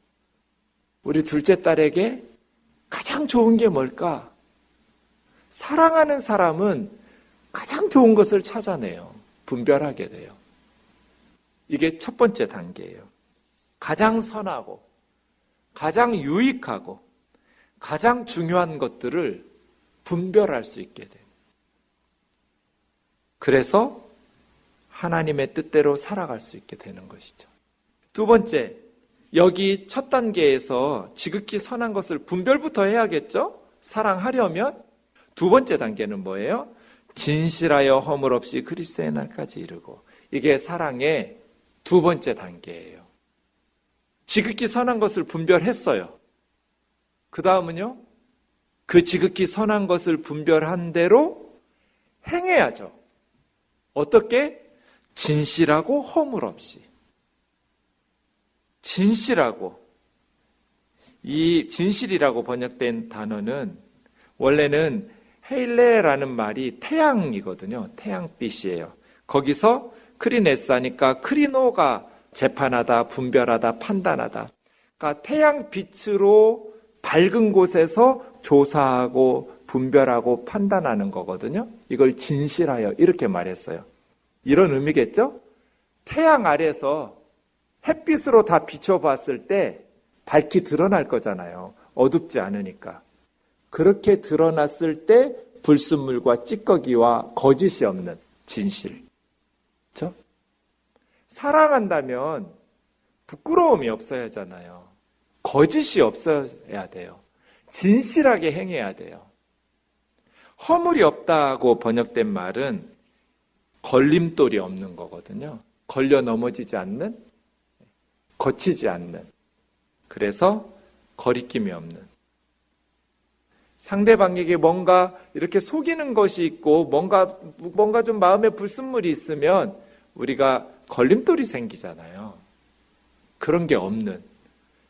우리 둘째 딸에게 가장 좋은 게 뭘까? 사랑하는 사람은 가장 좋은 것을 찾아내요. 분별하게 돼요. 이게 첫 번째 단계예요. 가장 선하고 가장 유익하고 가장 중요한 것들을 분별할 수 있게 돼요. 그래서 하나님의 뜻대로 살아갈 수 있게 되는 것이죠. 두 번째, 여기 첫 단계에서 지극히 선한 것을 분별부터 해야겠죠? 사랑하려면. 두 번째 단계는 뭐예요? 진실하여 허물 없이 그리스도의 날까지 이르고. 이게 사랑의 두 번째 단계예요. 지극히 선한 것을 분별했어요. 그 다음은요, 그 지극히 선한 것을 분별한 대로 행해야죠. 어떻게? 진실하고 허물 없이. 진실하고. 이 진실이라고 번역된 단어는 원래는 헤일레라는 말이 태양이거든요. 태양빛이에요. 거기서 크리네스하니까 크리노가 재판하다, 분별하다, 판단하다. 그러니까 태양빛으로 밝은 곳에서 조사하고 분별하고 판단하는 거거든요. 이걸 진실하여 이렇게 말했어요. 이런 의미겠죠? 태양 아래서 햇빛으로 다 비춰봤을 때 밝히 드러날 거잖아요. 어둡지 않으니까. 그렇게 드러났을 때 불순물과 찌꺼기와 거짓이 없는 진실. 그렇죠? 사랑한다면 부끄러움이 없어야 하잖아요. 거짓이 없어야 돼요. 진실하게 행해야 돼요. 허물이 없다고 번역된 말은 걸림돌이 없는 거거든요. 걸려 넘어지지 않는, 거치지 않는. 그래서 거리낌이 없는. 상대방에게 뭔가 이렇게 속이는 것이 있고 뭔가 좀 마음에 불순물이 있으면 우리가 걸림돌이 생기잖아요. 그런 게 없는.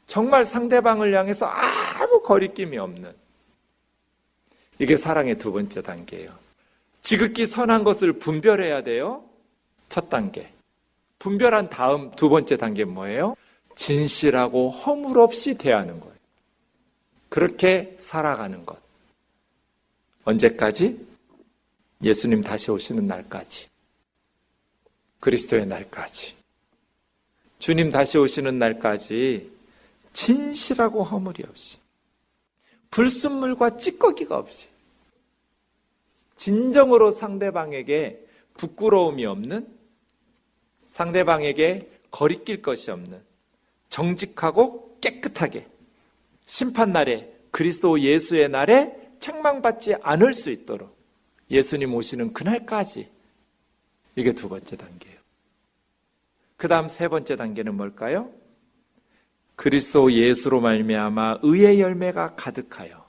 정말 상대방을 향해서 아무 거리낌이 없는. 이게 사랑의 두 번째 단계예요. 지극히 선한 것을 분별해야 돼요. 첫 단계. 분별한 다음 두 번째 단계는 뭐예요? 진실하고 허물 없이 대하는 거예요. 그렇게 살아가는 것. 언제까지? 예수님 다시 오시는 날까지. 그리스도의 날까지. 주님 다시 오시는 날까지 진실하고 허물이 없이, 불순물과 찌꺼기가 없이, 진정으로 상대방에게 부끄러움이 없는, 상대방에게 거리낄 것이 없는, 정직하고 깨끗하게 심판날에, 그리스도 예수의 날에 책망받지 않을 수 있도록 예수님 오시는 그날까지. 이게 두 번째 단계예요. 그 다음 세 번째 단계는 뭘까요? 그리스도 예수로 말미암아 의의 열매가 가득하여.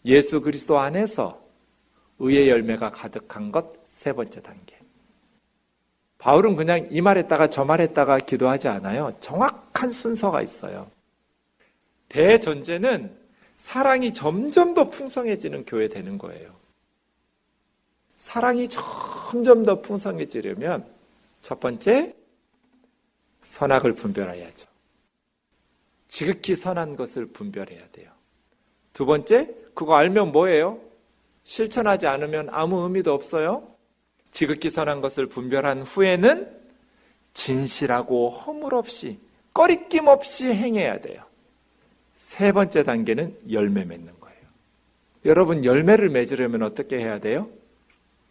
예수 그리스도 안에서 의의 열매가 가득한 것 세 번째 단계. 바울은 그냥 이 말했다가 저 말했다가 기도하지 않아요. 정확한 순서가 있어요. 대전제는 사랑이 점점 더 풍성해지는 교회 되는 거예요. 사랑이 점점 더 풍성해지려면 첫 번째, 선악을 분별해야죠. 지극히 선한 것을 분별해야 돼요. 두 번째, 그거 알면 뭐예요? 실천하지 않으면 아무 의미도 없어요. 지극히 선한 것을 분별한 후에는 진실하고 허물 없이, 꺼리낌 없이 행해야 돼요. 세 번째 단계는 열매 맺는 거예요. 여러분, 열매를 맺으려면 어떻게 해야 돼요?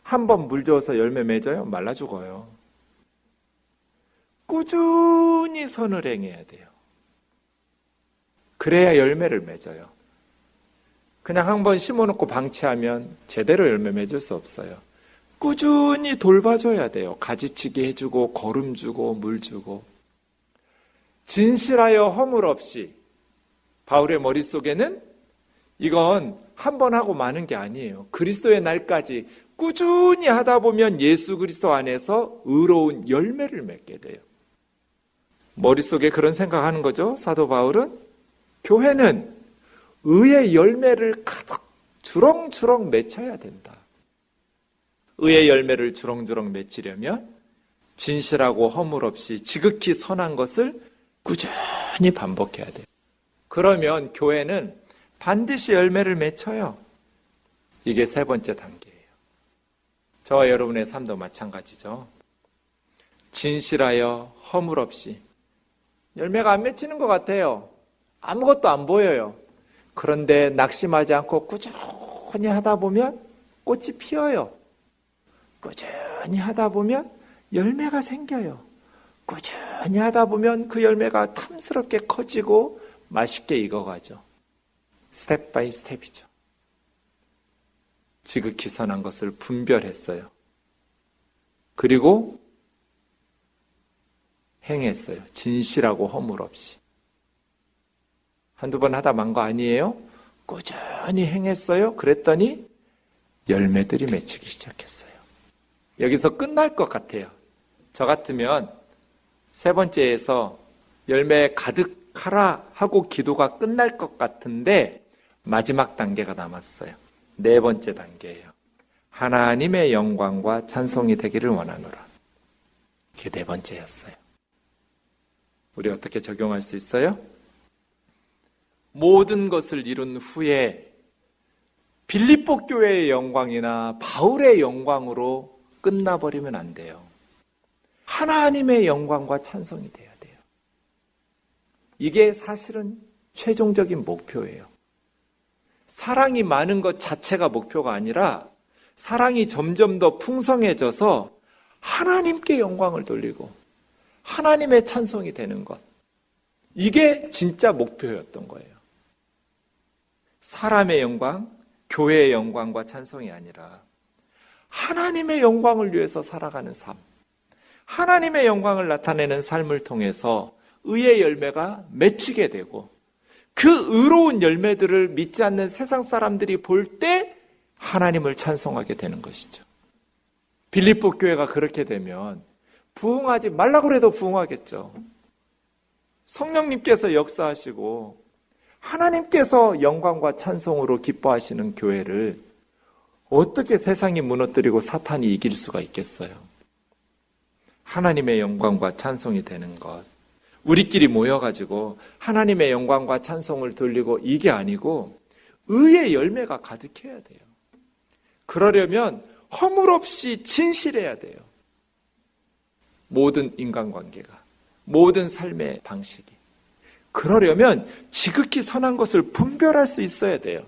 한번 물 줘서 열매 맺어요? 말라 죽어요. 꾸준히 선을 행해야 돼요. 그래야 열매를 맺어요. 그냥 한번 심어놓고 방치하면 제대로 열매 맺을 수 없어요. 꾸준히 돌봐줘야 돼요. 가지치기 해주고 거름 주고 물 주고. 진실하여 허물 없이. 바울의 머릿속에는 이건 한 번 하고 마는 게 아니에요. 그리스도의 날까지 꾸준히 하다 보면 예수 그리스도 안에서 의로운 열매를 맺게 돼요. 머릿속에 그런 생각하는 거죠. 사도 바울은 교회는 의의 열매를 가득 주렁주렁 맺혀야 된다. 의의 열매를 주렁주렁 맺히려면 진실하고 허물 없이 지극히 선한 것을 꾸준히 반복해야 돼요. 그러면 교회는 반드시 열매를 맺혀요. 이게 세 번째 단계예요. 저와 여러분의 삶도 마찬가지죠. 진실하여 허물 없이. 열매가 안 맺히는 것 같아요. 아무것도 안 보여요. 그런데 낙심하지 않고 꾸준히 하다 보면 꽃이 피어요. 꾸준히 하다 보면 열매가 생겨요. 꾸준히 하다 보면 그 열매가 탐스럽게 커지고 맛있게 익어가죠. 스텝 바이 스텝이죠. 지극히 선한 것을 분별했어요. 그리고 행했어요. 진실하고 허물 없이. 한두 번 하다 만 거 아니에요? 꾸준히 행했어요. 그랬더니 열매들이 맺히기 시작했어요. 여기서 끝날 것 같아요. 저 같으면 세 번째에서 열매 가득하라 하고 기도가 끝날 것 같은데 마지막 단계가 남았어요. 네 번째 단계예요. 하나님의 영광과 찬송이 되기를 원하노라. 그게 네 번째였어요. 우리 어떻게 적용할 수 있어요? 모든 것을 이룬 후에 빌립보 교회의 영광이나 바울의 영광으로 끝나버리면 안 돼요. 하나님의 영광과 찬송이 돼야 돼요. 이게 사실은 최종적인 목표예요. 사랑이 많은 것 자체가 목표가 아니라 사랑이 점점 더 풍성해져서 하나님께 영광을 돌리고 하나님의 찬송이 되는 것. 이게 진짜 목표였던 거예요. 사람의 영광, 교회의 영광과 찬송이 아니라 하나님의 영광을 위해서 살아가는 삶. 하나님의 영광을 나타내는 삶을 통해서 의의 열매가 맺히게 되고 그 의로운 열매들을 믿지 않는 세상 사람들이 볼 때 하나님을 찬송하게 되는 것이죠. 빌립보 교회가 그렇게 되면 부흥하지 말라고 해도 부흥하겠죠. 성령님께서 역사하시고 하나님께서 영광과 찬송으로 기뻐하시는 교회를 어떻게 세상이 무너뜨리고 사탄이 이길 수가 있겠어요? 하나님의 영광과 찬송이 되는 것. 우리끼리 모여가지고 하나님의 영광과 찬송을 돌리고 이게 아니고 의의 열매가 가득해야 돼요. 그러려면 허물 없이 진실해야 돼요. 모든 인간관계가, 모든 삶의 방식이. 그러려면 지극히 선한 것을 분별할 수 있어야 돼요.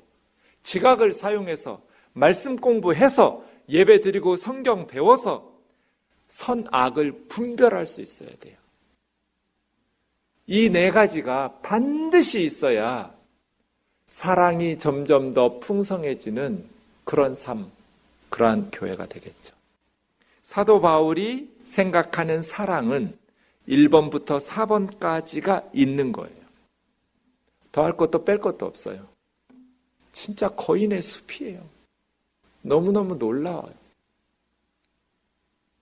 지각을 사용해서 말씀 공부해서 예배 드리고 성경 배워서 선악을 분별할 수 있어야 돼요. 이 네 가지가 반드시 있어야 사랑이 점점 더 풍성해지는 그런 삶, 그러한 교회가 되겠죠. 사도 바울이 생각하는 사랑은 1번부터 4번까지가 있는 거예요. 더할 것도 뺄 것도 없어요. 진짜 거인의 숲이에요. 너무너무 놀라워요.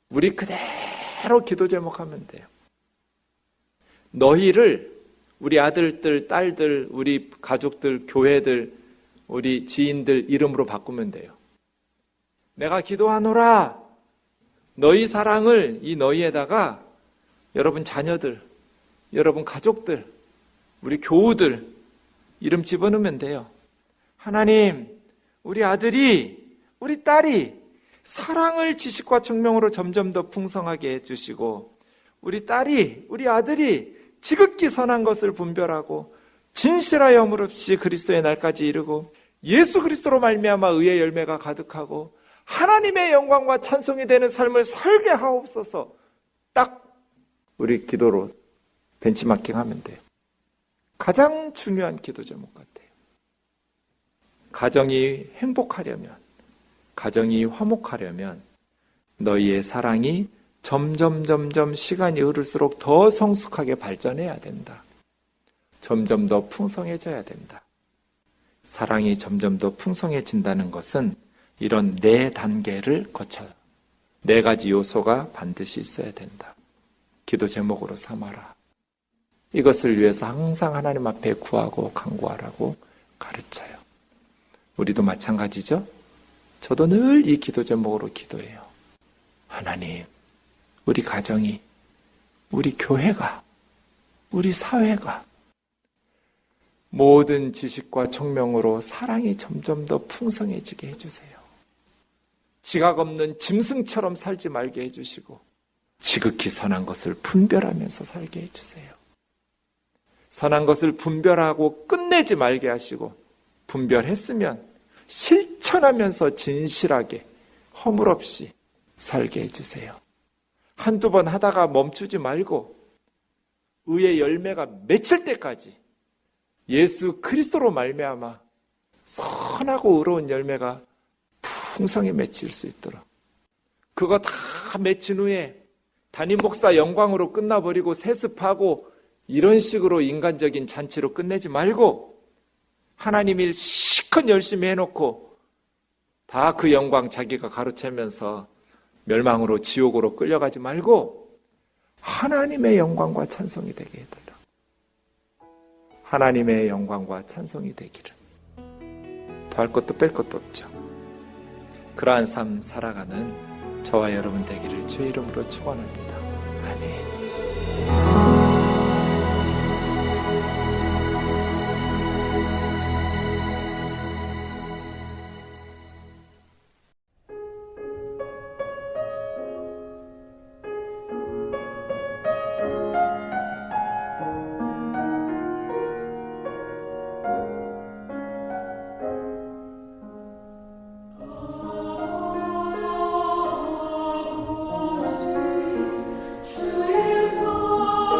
우리 그대로 기도 제목하면 돼요. 너희를 우리 아들들, 딸들, 우리 가족들, 교회들, 우리 지인들 이름으로 바꾸면 돼요. 내가 기도하노라. 너희 사랑을 이 너희에다가 여러분 자녀들, 여러분 가족들, 우리 교우들 이름 집어넣으면 돼요. 하나님, 우리 아들이, 우리 딸이 사랑을 지식과 총명으로 점점 더 풍성하게 해주시고 우리 딸이, 우리 아들이 지극히 선한 것을 분별하고 진실하여 허물 없이 그리스도의 날까지 이르고 예수 그리스도로 말미암아 의의 열매가 가득하고 하나님의 영광과 찬송이 되는 삶을 살게 하옵소서. 딱 우리 기도로 벤치마킹하면 돼요. 가장 중요한 기도 제목 같아요. 가정이 행복하려면, 가정이 화목하려면 너희의 사랑이 점점 시간이 흐를수록 더 성숙하게 발전해야 된다. 점점 더 풍성해져야 된다. 사랑이 점점 더 풍성해진다는 것은 이런 4단계를 거쳐요. 4가지 요소가 반드시 있어야 된다. 기도 제목으로 삼아라. 이것을 위해서 항상 하나님 앞에 구하고 간구하라고 가르쳐요. 우리도 마찬가지죠? 저도 늘 이 기도 제목으로 기도해요. 하나님, 우리 가정이, 우리 교회가, 우리 사회가 모든 지식과 총명으로 사랑이 점점 더 풍성해지게 해주세요. 지각 없는 짐승처럼 살지 말게 해주시고 지극히 선한 것을 분별하면서 살게 해주세요. 선한 것을 분별하고 끝내지 말게 하시고 분별했으면 실천하면서 진실하게 허물없이 살게 해주세요. 한두 번 하다가 멈추지 말고 의의 열매가 맺힐 때까지 예수 그리스도로 말미암아 선하고 의로운 열매가 풍성히 맺힐 수 있도록, 그거 다 맺힌 후에 담임 목사 영광으로 끝나버리고 세습하고 이런 식으로 인간적인 잔치로 끝내지 말고 하나님 일 실컷 열심히 해놓고 다 그 영광 자기가 가로채면서 멸망으로 지옥으로 끌려가지 말고 하나님의 영광과 찬송이 되게 해달라. 하나님의 영광과 찬송이 되기를. 더할 것도 뺄 것도 없죠. 그러한 삶 살아가는 저와 여러분 되기를 주의 이름으로 축원합니다. 아멘. 주의 손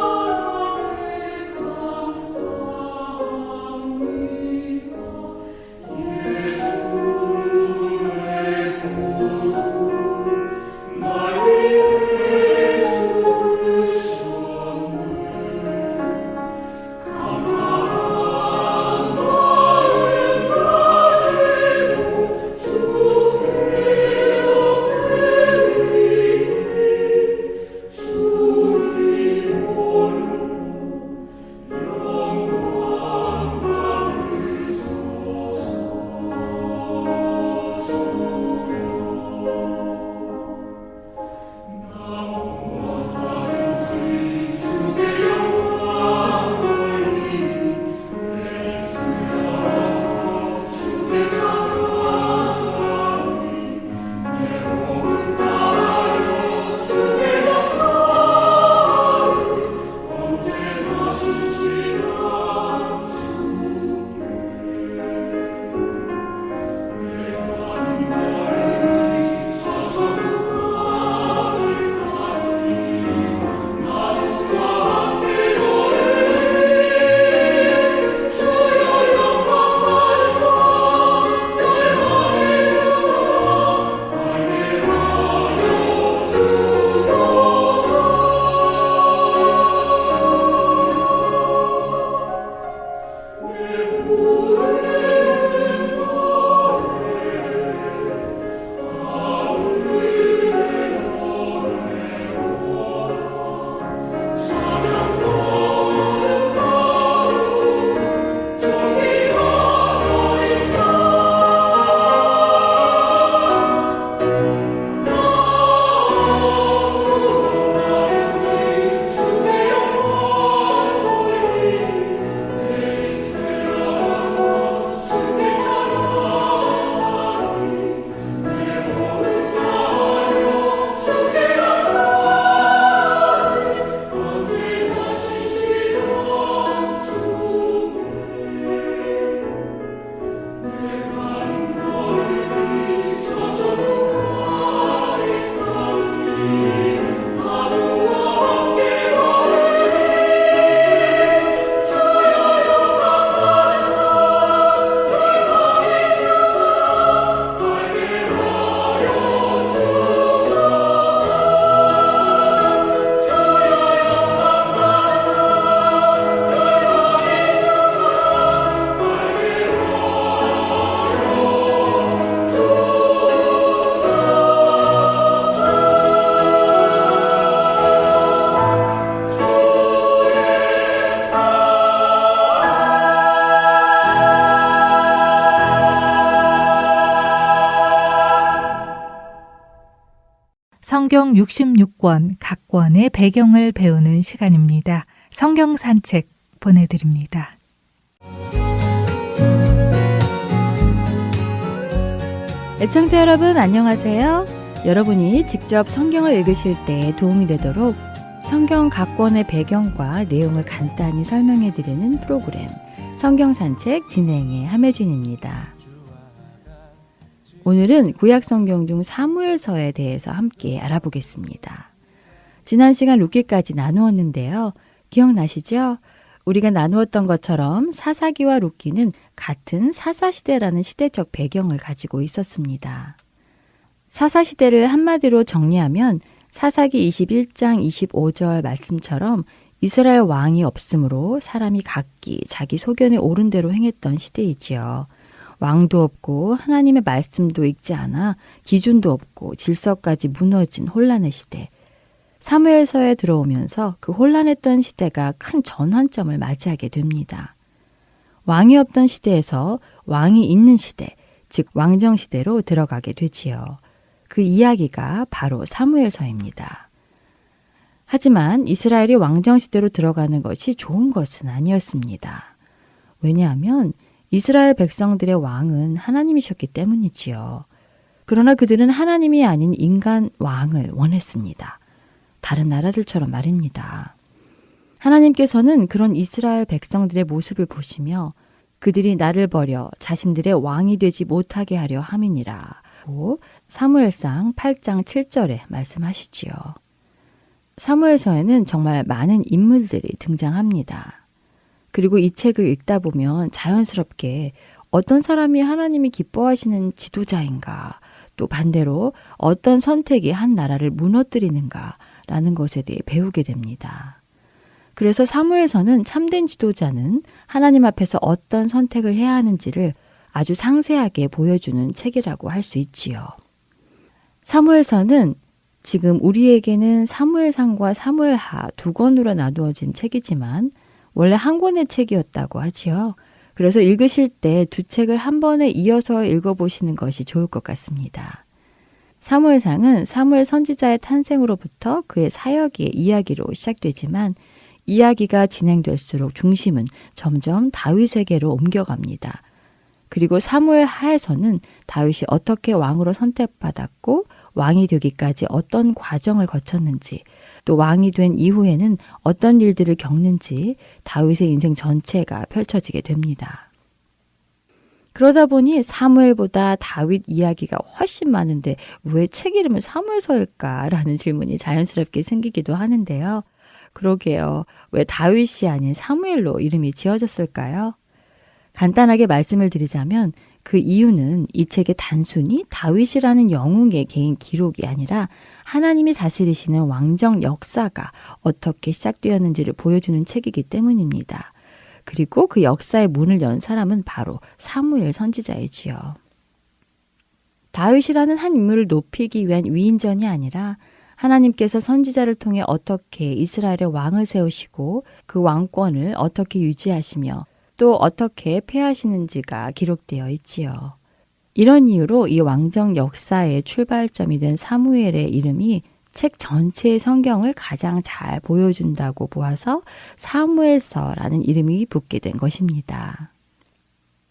성경 66권 각 권의 배경을 배우는 시간입니다. 성경 산책 보내드립니다. 애청자 여러분 안녕하세요. 여러분이 직접 성경을 읽으실 때 도움이 되도록 성경 각 권의 배경과 내용을 간단히 설명해 드리는 프로그램 성경 산책 진행의 함혜진입니다. 오늘은 구약 성경 중 사무엘서에 대해서 함께 알아보겠습니다. 지난 시간 룻기까지 나누었는데요. 기억나시죠? 우리가 나누었던 것처럼 사사기와 룻기는 같은 사사시대라는 시대적 배경을 가지고 있었습니다. 사사시대를 한마디로 정리하면 사사기 21장 25절 말씀처럼 이스라엘 왕이 없으므로 사람이 각기 자기 소견에 옳은 대로 행했던 시대이지요. 왕도 없고 하나님의 말씀도 읽지 않아 기준도 없고 질서까지 무너진 혼란의 시대. 사무엘서에 들어오면서 그 혼란했던 시대가 큰 전환점을 맞이하게 됩니다. 왕이 없던 시대에서 왕이 있는 시대, 즉 왕정시대로 들어가게 되지요. 그 이야기가 바로 사무엘서입니다. 하지만 이스라엘이 왕정시대로 들어가는 것이 좋은 것은 아니었습니다. 왜냐하면 이스라엘 백성들의 왕은 하나님이셨기 때문이지요. 그러나 그들은 하나님이 아닌 인간 왕을 원했습니다. 다른 나라들처럼 말입니다. 하나님께서는 그런 이스라엘 백성들의 모습을 보시며 그들이 나를 버려 자신들의 왕이 되지 못하게 하려 함이니라. 사무엘상 8장 7절에 말씀하시지요. 사무엘서에는 정말 많은 인물들이 등장합니다. 그리고 이 책을 읽다 보면 자연스럽게 어떤 사람이 하나님이 기뻐하시는 지도자인가, 또 반대로 어떤 선택이 한 나라를 무너뜨리는가 라는 것에 대해 배우게 됩니다. 그래서 사무엘서는 참된 지도자는 하나님 앞에서 어떤 선택을 해야 하는지를 아주 상세하게 보여주는 책이라고 할 수 있지요. 사무엘서는 지금 우리에게는 사무엘상과 사무엘하 두 권으로 나누어진 책이지만 원래 한 권의 책이었다고 하지요. 그래서 읽으실 때 두 책을 한 번에 이어서 읽어보시는 것이 좋을 것 같습니다. 사무엘상은 사무엘 선지자의 탄생으로부터 그의 사역의 이야기로 시작되지만 이야기가 진행될수록 중심은 점점 다윗에게로 옮겨갑니다. 그리고 사무엘 하에서는 다윗이 어떻게 왕으로 선택받았고 왕이 되기까지 어떤 과정을 거쳤는지, 또 왕이 된 이후에는 어떤 일들을 겪는지 다윗의 인생 전체가 펼쳐지게 됩니다. 그러다 보니 사무엘보다 다윗 이야기가 훨씬 많은데 왜 책 이름은 사무엘서일까라는 질문이 자연스럽게 생기기도 하는데요. 그러게요. 왜 다윗이 아닌 사무엘로 이름이 지어졌을까요? 간단하게 말씀을 드리자면 그 이유는 이 책에 단순히 다윗이라는 영웅의 개인 기록이 아니라 하나님이 다스리시는 왕정 역사가 어떻게 시작되었는지를 보여주는 책이기 때문입니다. 그리고 그 역사의 문을 연 사람은 바로 사무엘 선지자이지요. 다윗이라는 한 인물을 높이기 위한 위인전이 아니라 하나님께서 선지자를 통해 어떻게 이스라엘의 왕을 세우시고 그 왕권을 어떻게 유지하시며 또 어떻게 폐하시는지가 기록되어 있지요. 이런 이유로 이 왕정 역사의 출발점이 된 사무엘의 이름이 책 전체의 성경을 가장 잘 보여준다고 보아서 사무엘서라는 이름이 붙게 된 것입니다.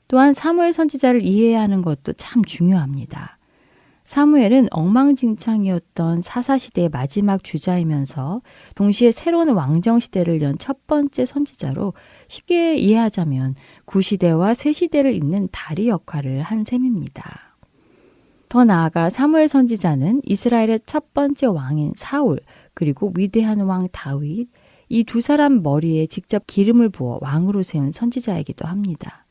또한 사무엘 선지자를 이해해야 하는 것도 참 중요합니다. 사무엘은 엉망진창이었던 사사시대의 마지막 주자이면서 동시에 새로운 왕정시대를 연 첫 번째 선지자로 쉽게 이해하자면 구시대와 새시대를 잇는 다리 역할을 한 셈입니다. 더 나아가 사무엘 선지자는 이스라엘의 첫 번째 왕인 사울 그리고 위대한 왕 다윗 이 두 사람 머리에 직접 기름을 부어 왕으로 세운 선지자이기도 합니다.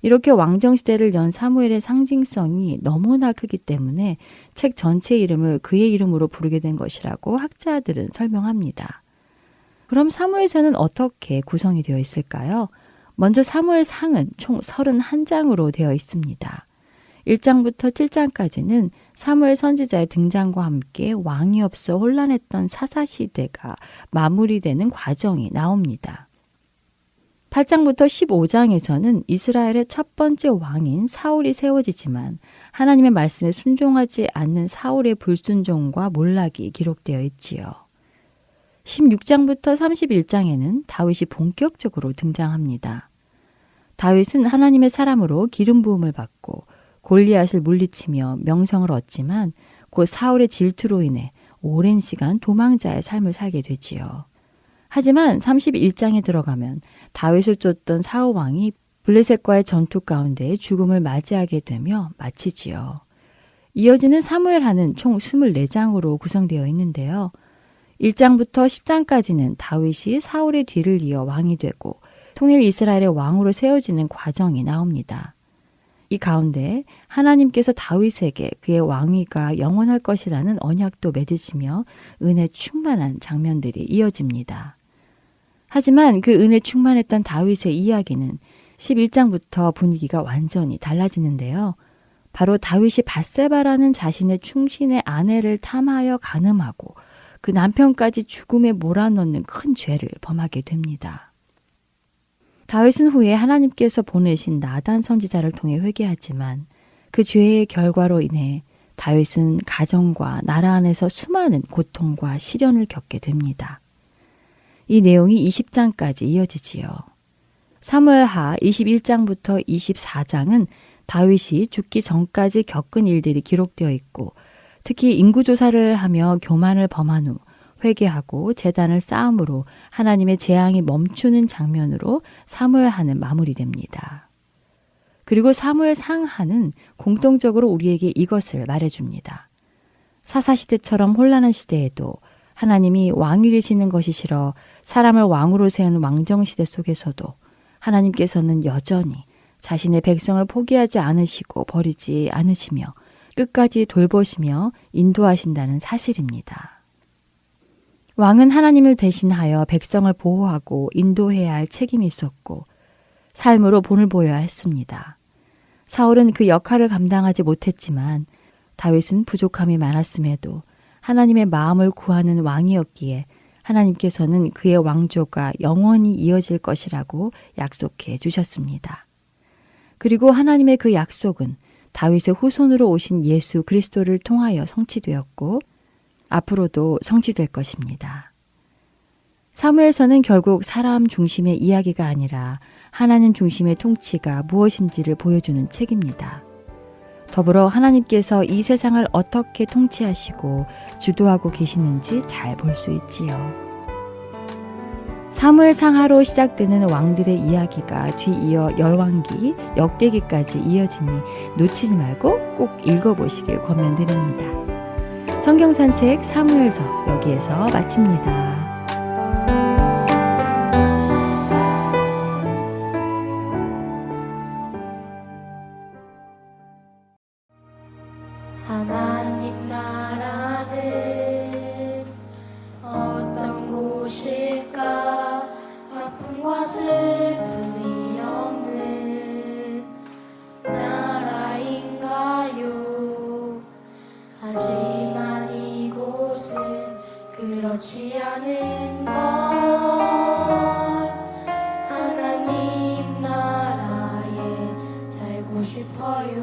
이렇게 왕정시대를 연 사무엘의 상징성이 너무나 크기 때문에 책 전체 이름을 그의 이름으로 부르게 된 것이라고 학자들은 설명합니다. 그럼 사무엘서는 어떻게 구성이 되어 있을까요? 먼저 사무엘상은 총 31장으로 되어 있습니다. 1장부터 7장까지는 사무엘 선지자의 등장과 함께 왕이 없어 혼란했던 사사시대가 마무리되는 과정이 나옵니다. 8장부터 15장에서는 이스라엘의 첫 번째 왕인 사울이 세워지지만 하나님의 말씀에 순종하지 않는 사울의 불순종과 몰락이 기록되어 있지요. 16장부터 31장에는 다윗이 본격적으로 등장합니다. 다윗은 하나님의 사람으로 기름 부음을 받고 골리앗을 물리치며 명성을 얻지만 곧 사울의 질투로 인해 오랜 시간 도망자의 삶을 살게 되지요. 하지만 31장에 들어가면 다윗을 쫓던 사울 왕이 블레셋과의 전투 가운데 죽음을 맞이하게 되며 마치지요. 이어지는 사무엘하는 총 24장으로 구성되어 있는데요. 1장부터 10장까지는 다윗이 사울의 뒤를 이어 왕이 되고 통일 이스라엘의 왕으로 세워지는 과정이 나옵니다. 이 가운데 하나님께서 다윗에게 그의 왕위가 영원할 것이라는 언약도 맺으시며 은혜 충만한 장면들이 이어집니다. 하지만 그 은혜 충만했던 다윗의 이야기는 11장부터 분위기가 완전히 달라지는데요. 바로 다윗이 밧세바라는 자신의 충신의 아내를 탐하여 간음하고 그 남편까지 죽음에 몰아넣는 큰 죄를 범하게 됩니다. 다윗은 후에 하나님께서 보내신 나단 선지자를 통해 회개하지만 그 죄의 결과로 인해 다윗은 가정과 나라 안에서 수많은 고통과 시련을 겪게 됩니다. 이 내용이 20장까지 이어지지요. 사무엘하 21장부터 24장은 다윗이 죽기 전까지 겪은 일들이 기록되어 있고 특히 인구조사를 하며 교만을 범한 후 회개하고 제단을 쌓음으로 하나님의 재앙이 멈추는 장면으로 사무엘하는 마무리됩니다. 그리고 사무엘 상하는 공통적으로 우리에게 이것을 말해줍니다. 사사시대처럼 혼란한 시대에도 하나님이 왕위 되시는 것이 싫어 사람을 왕으로 세우는 왕정시대 속에서도 하나님께서는 여전히 자신의 백성을 포기하지 않으시고 버리지 않으시며 끝까지 돌보시며 인도하신다는 사실입니다. 왕은 하나님을 대신하여 백성을 보호하고 인도해야 할 책임이 있었고 삶으로 본을 보여야 했습니다. 사울은 그 역할을 감당하지 못했지만 다윗은 부족함이 많았음에도 하나님의 마음을 구하는 왕이었기에 하나님께서는 그의 왕조가 영원히 이어질 것이라고 약속해 주셨습니다. 그리고 하나님의 그 약속은 다윗의 후손으로 오신 예수 그리스도를 통하여 성취되었고 앞으로도 성취될 것입니다. 사무엘서는 결국 사람 중심의 이야기가 아니라 하나님 중심의 통치가 무엇인지를 보여주는 책입니다. 더불어 하나님께서 이 세상을 어떻게 통치하시고 주도하고 계시는지 잘 볼 수 있지요. 사무엘 상하로 시작되는 왕들의 이야기가 뒤이어 열왕기, 역대기까지 이어지니 놓치지 말고 꼭 읽어보시길 권면드립니다. 성경산책 사무엘서 여기에서 마칩니다. 하나님 나라는 어떤 곳일까? 아픔과 슬픔이 없는 나라인가요? 하지만 이곳은 그렇지 않은 걸. 하나님 나라에 살고 싶어요.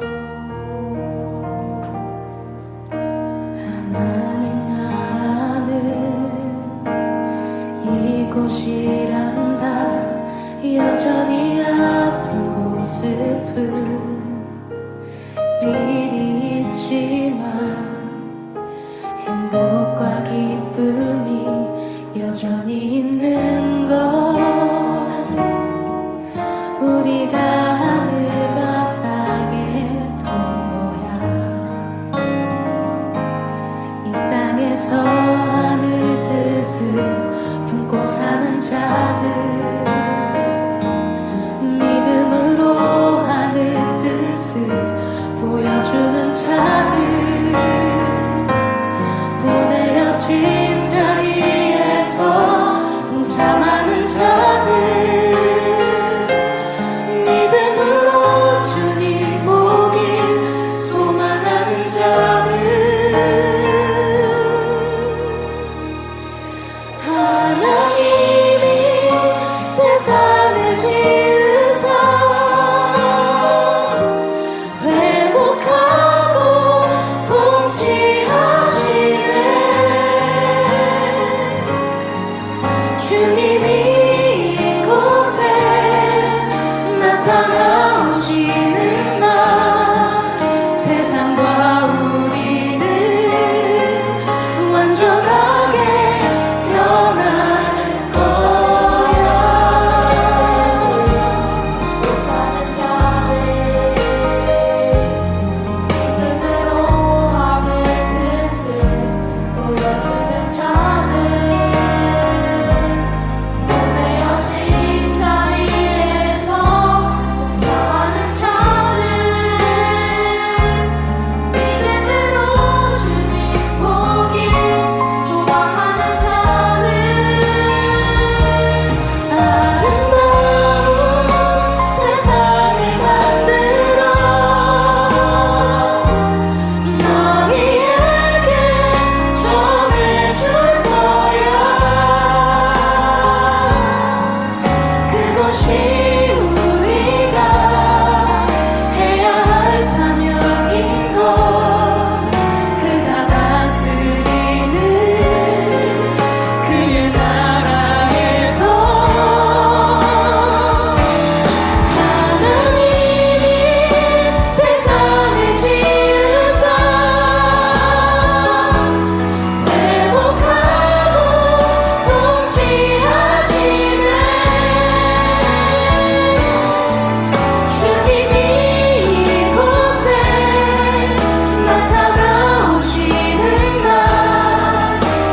하나님 나라는 이곳이란다. 여전히 아프고 슬픈 일이 있지만 행복과 기쁨이 여전히 있는 것. 우리가 하늘바닥의 통로야. 이 땅에서 하늘 뜻을 품고 사는 자들, 믿음으로 하늘 뜻을 보여주는 자들, 보내어진 자리에서 동참하 그것이 우리가 해야 할 사명인 것 그가 다스리는 그의 나라에서 하나님이 세상을 지으사 회복하고 통치하시네 주님이 이곳에 나타나오시는 날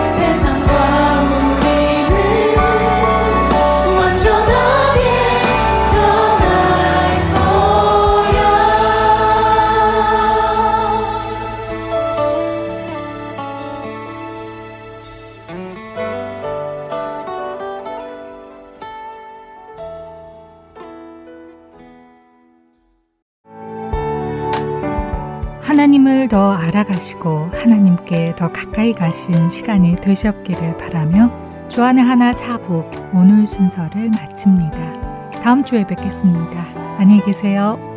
세상과 우리는 완전하게 변할 거야. 하나님을 더 알아가시고 하나님께 더 가까이 가신 시간이 되셨기를 바라며 주안의 하나 4부 오늘 순서를 마칩니다. 다음 주에 뵙겠습니다. 안녕히 계세요.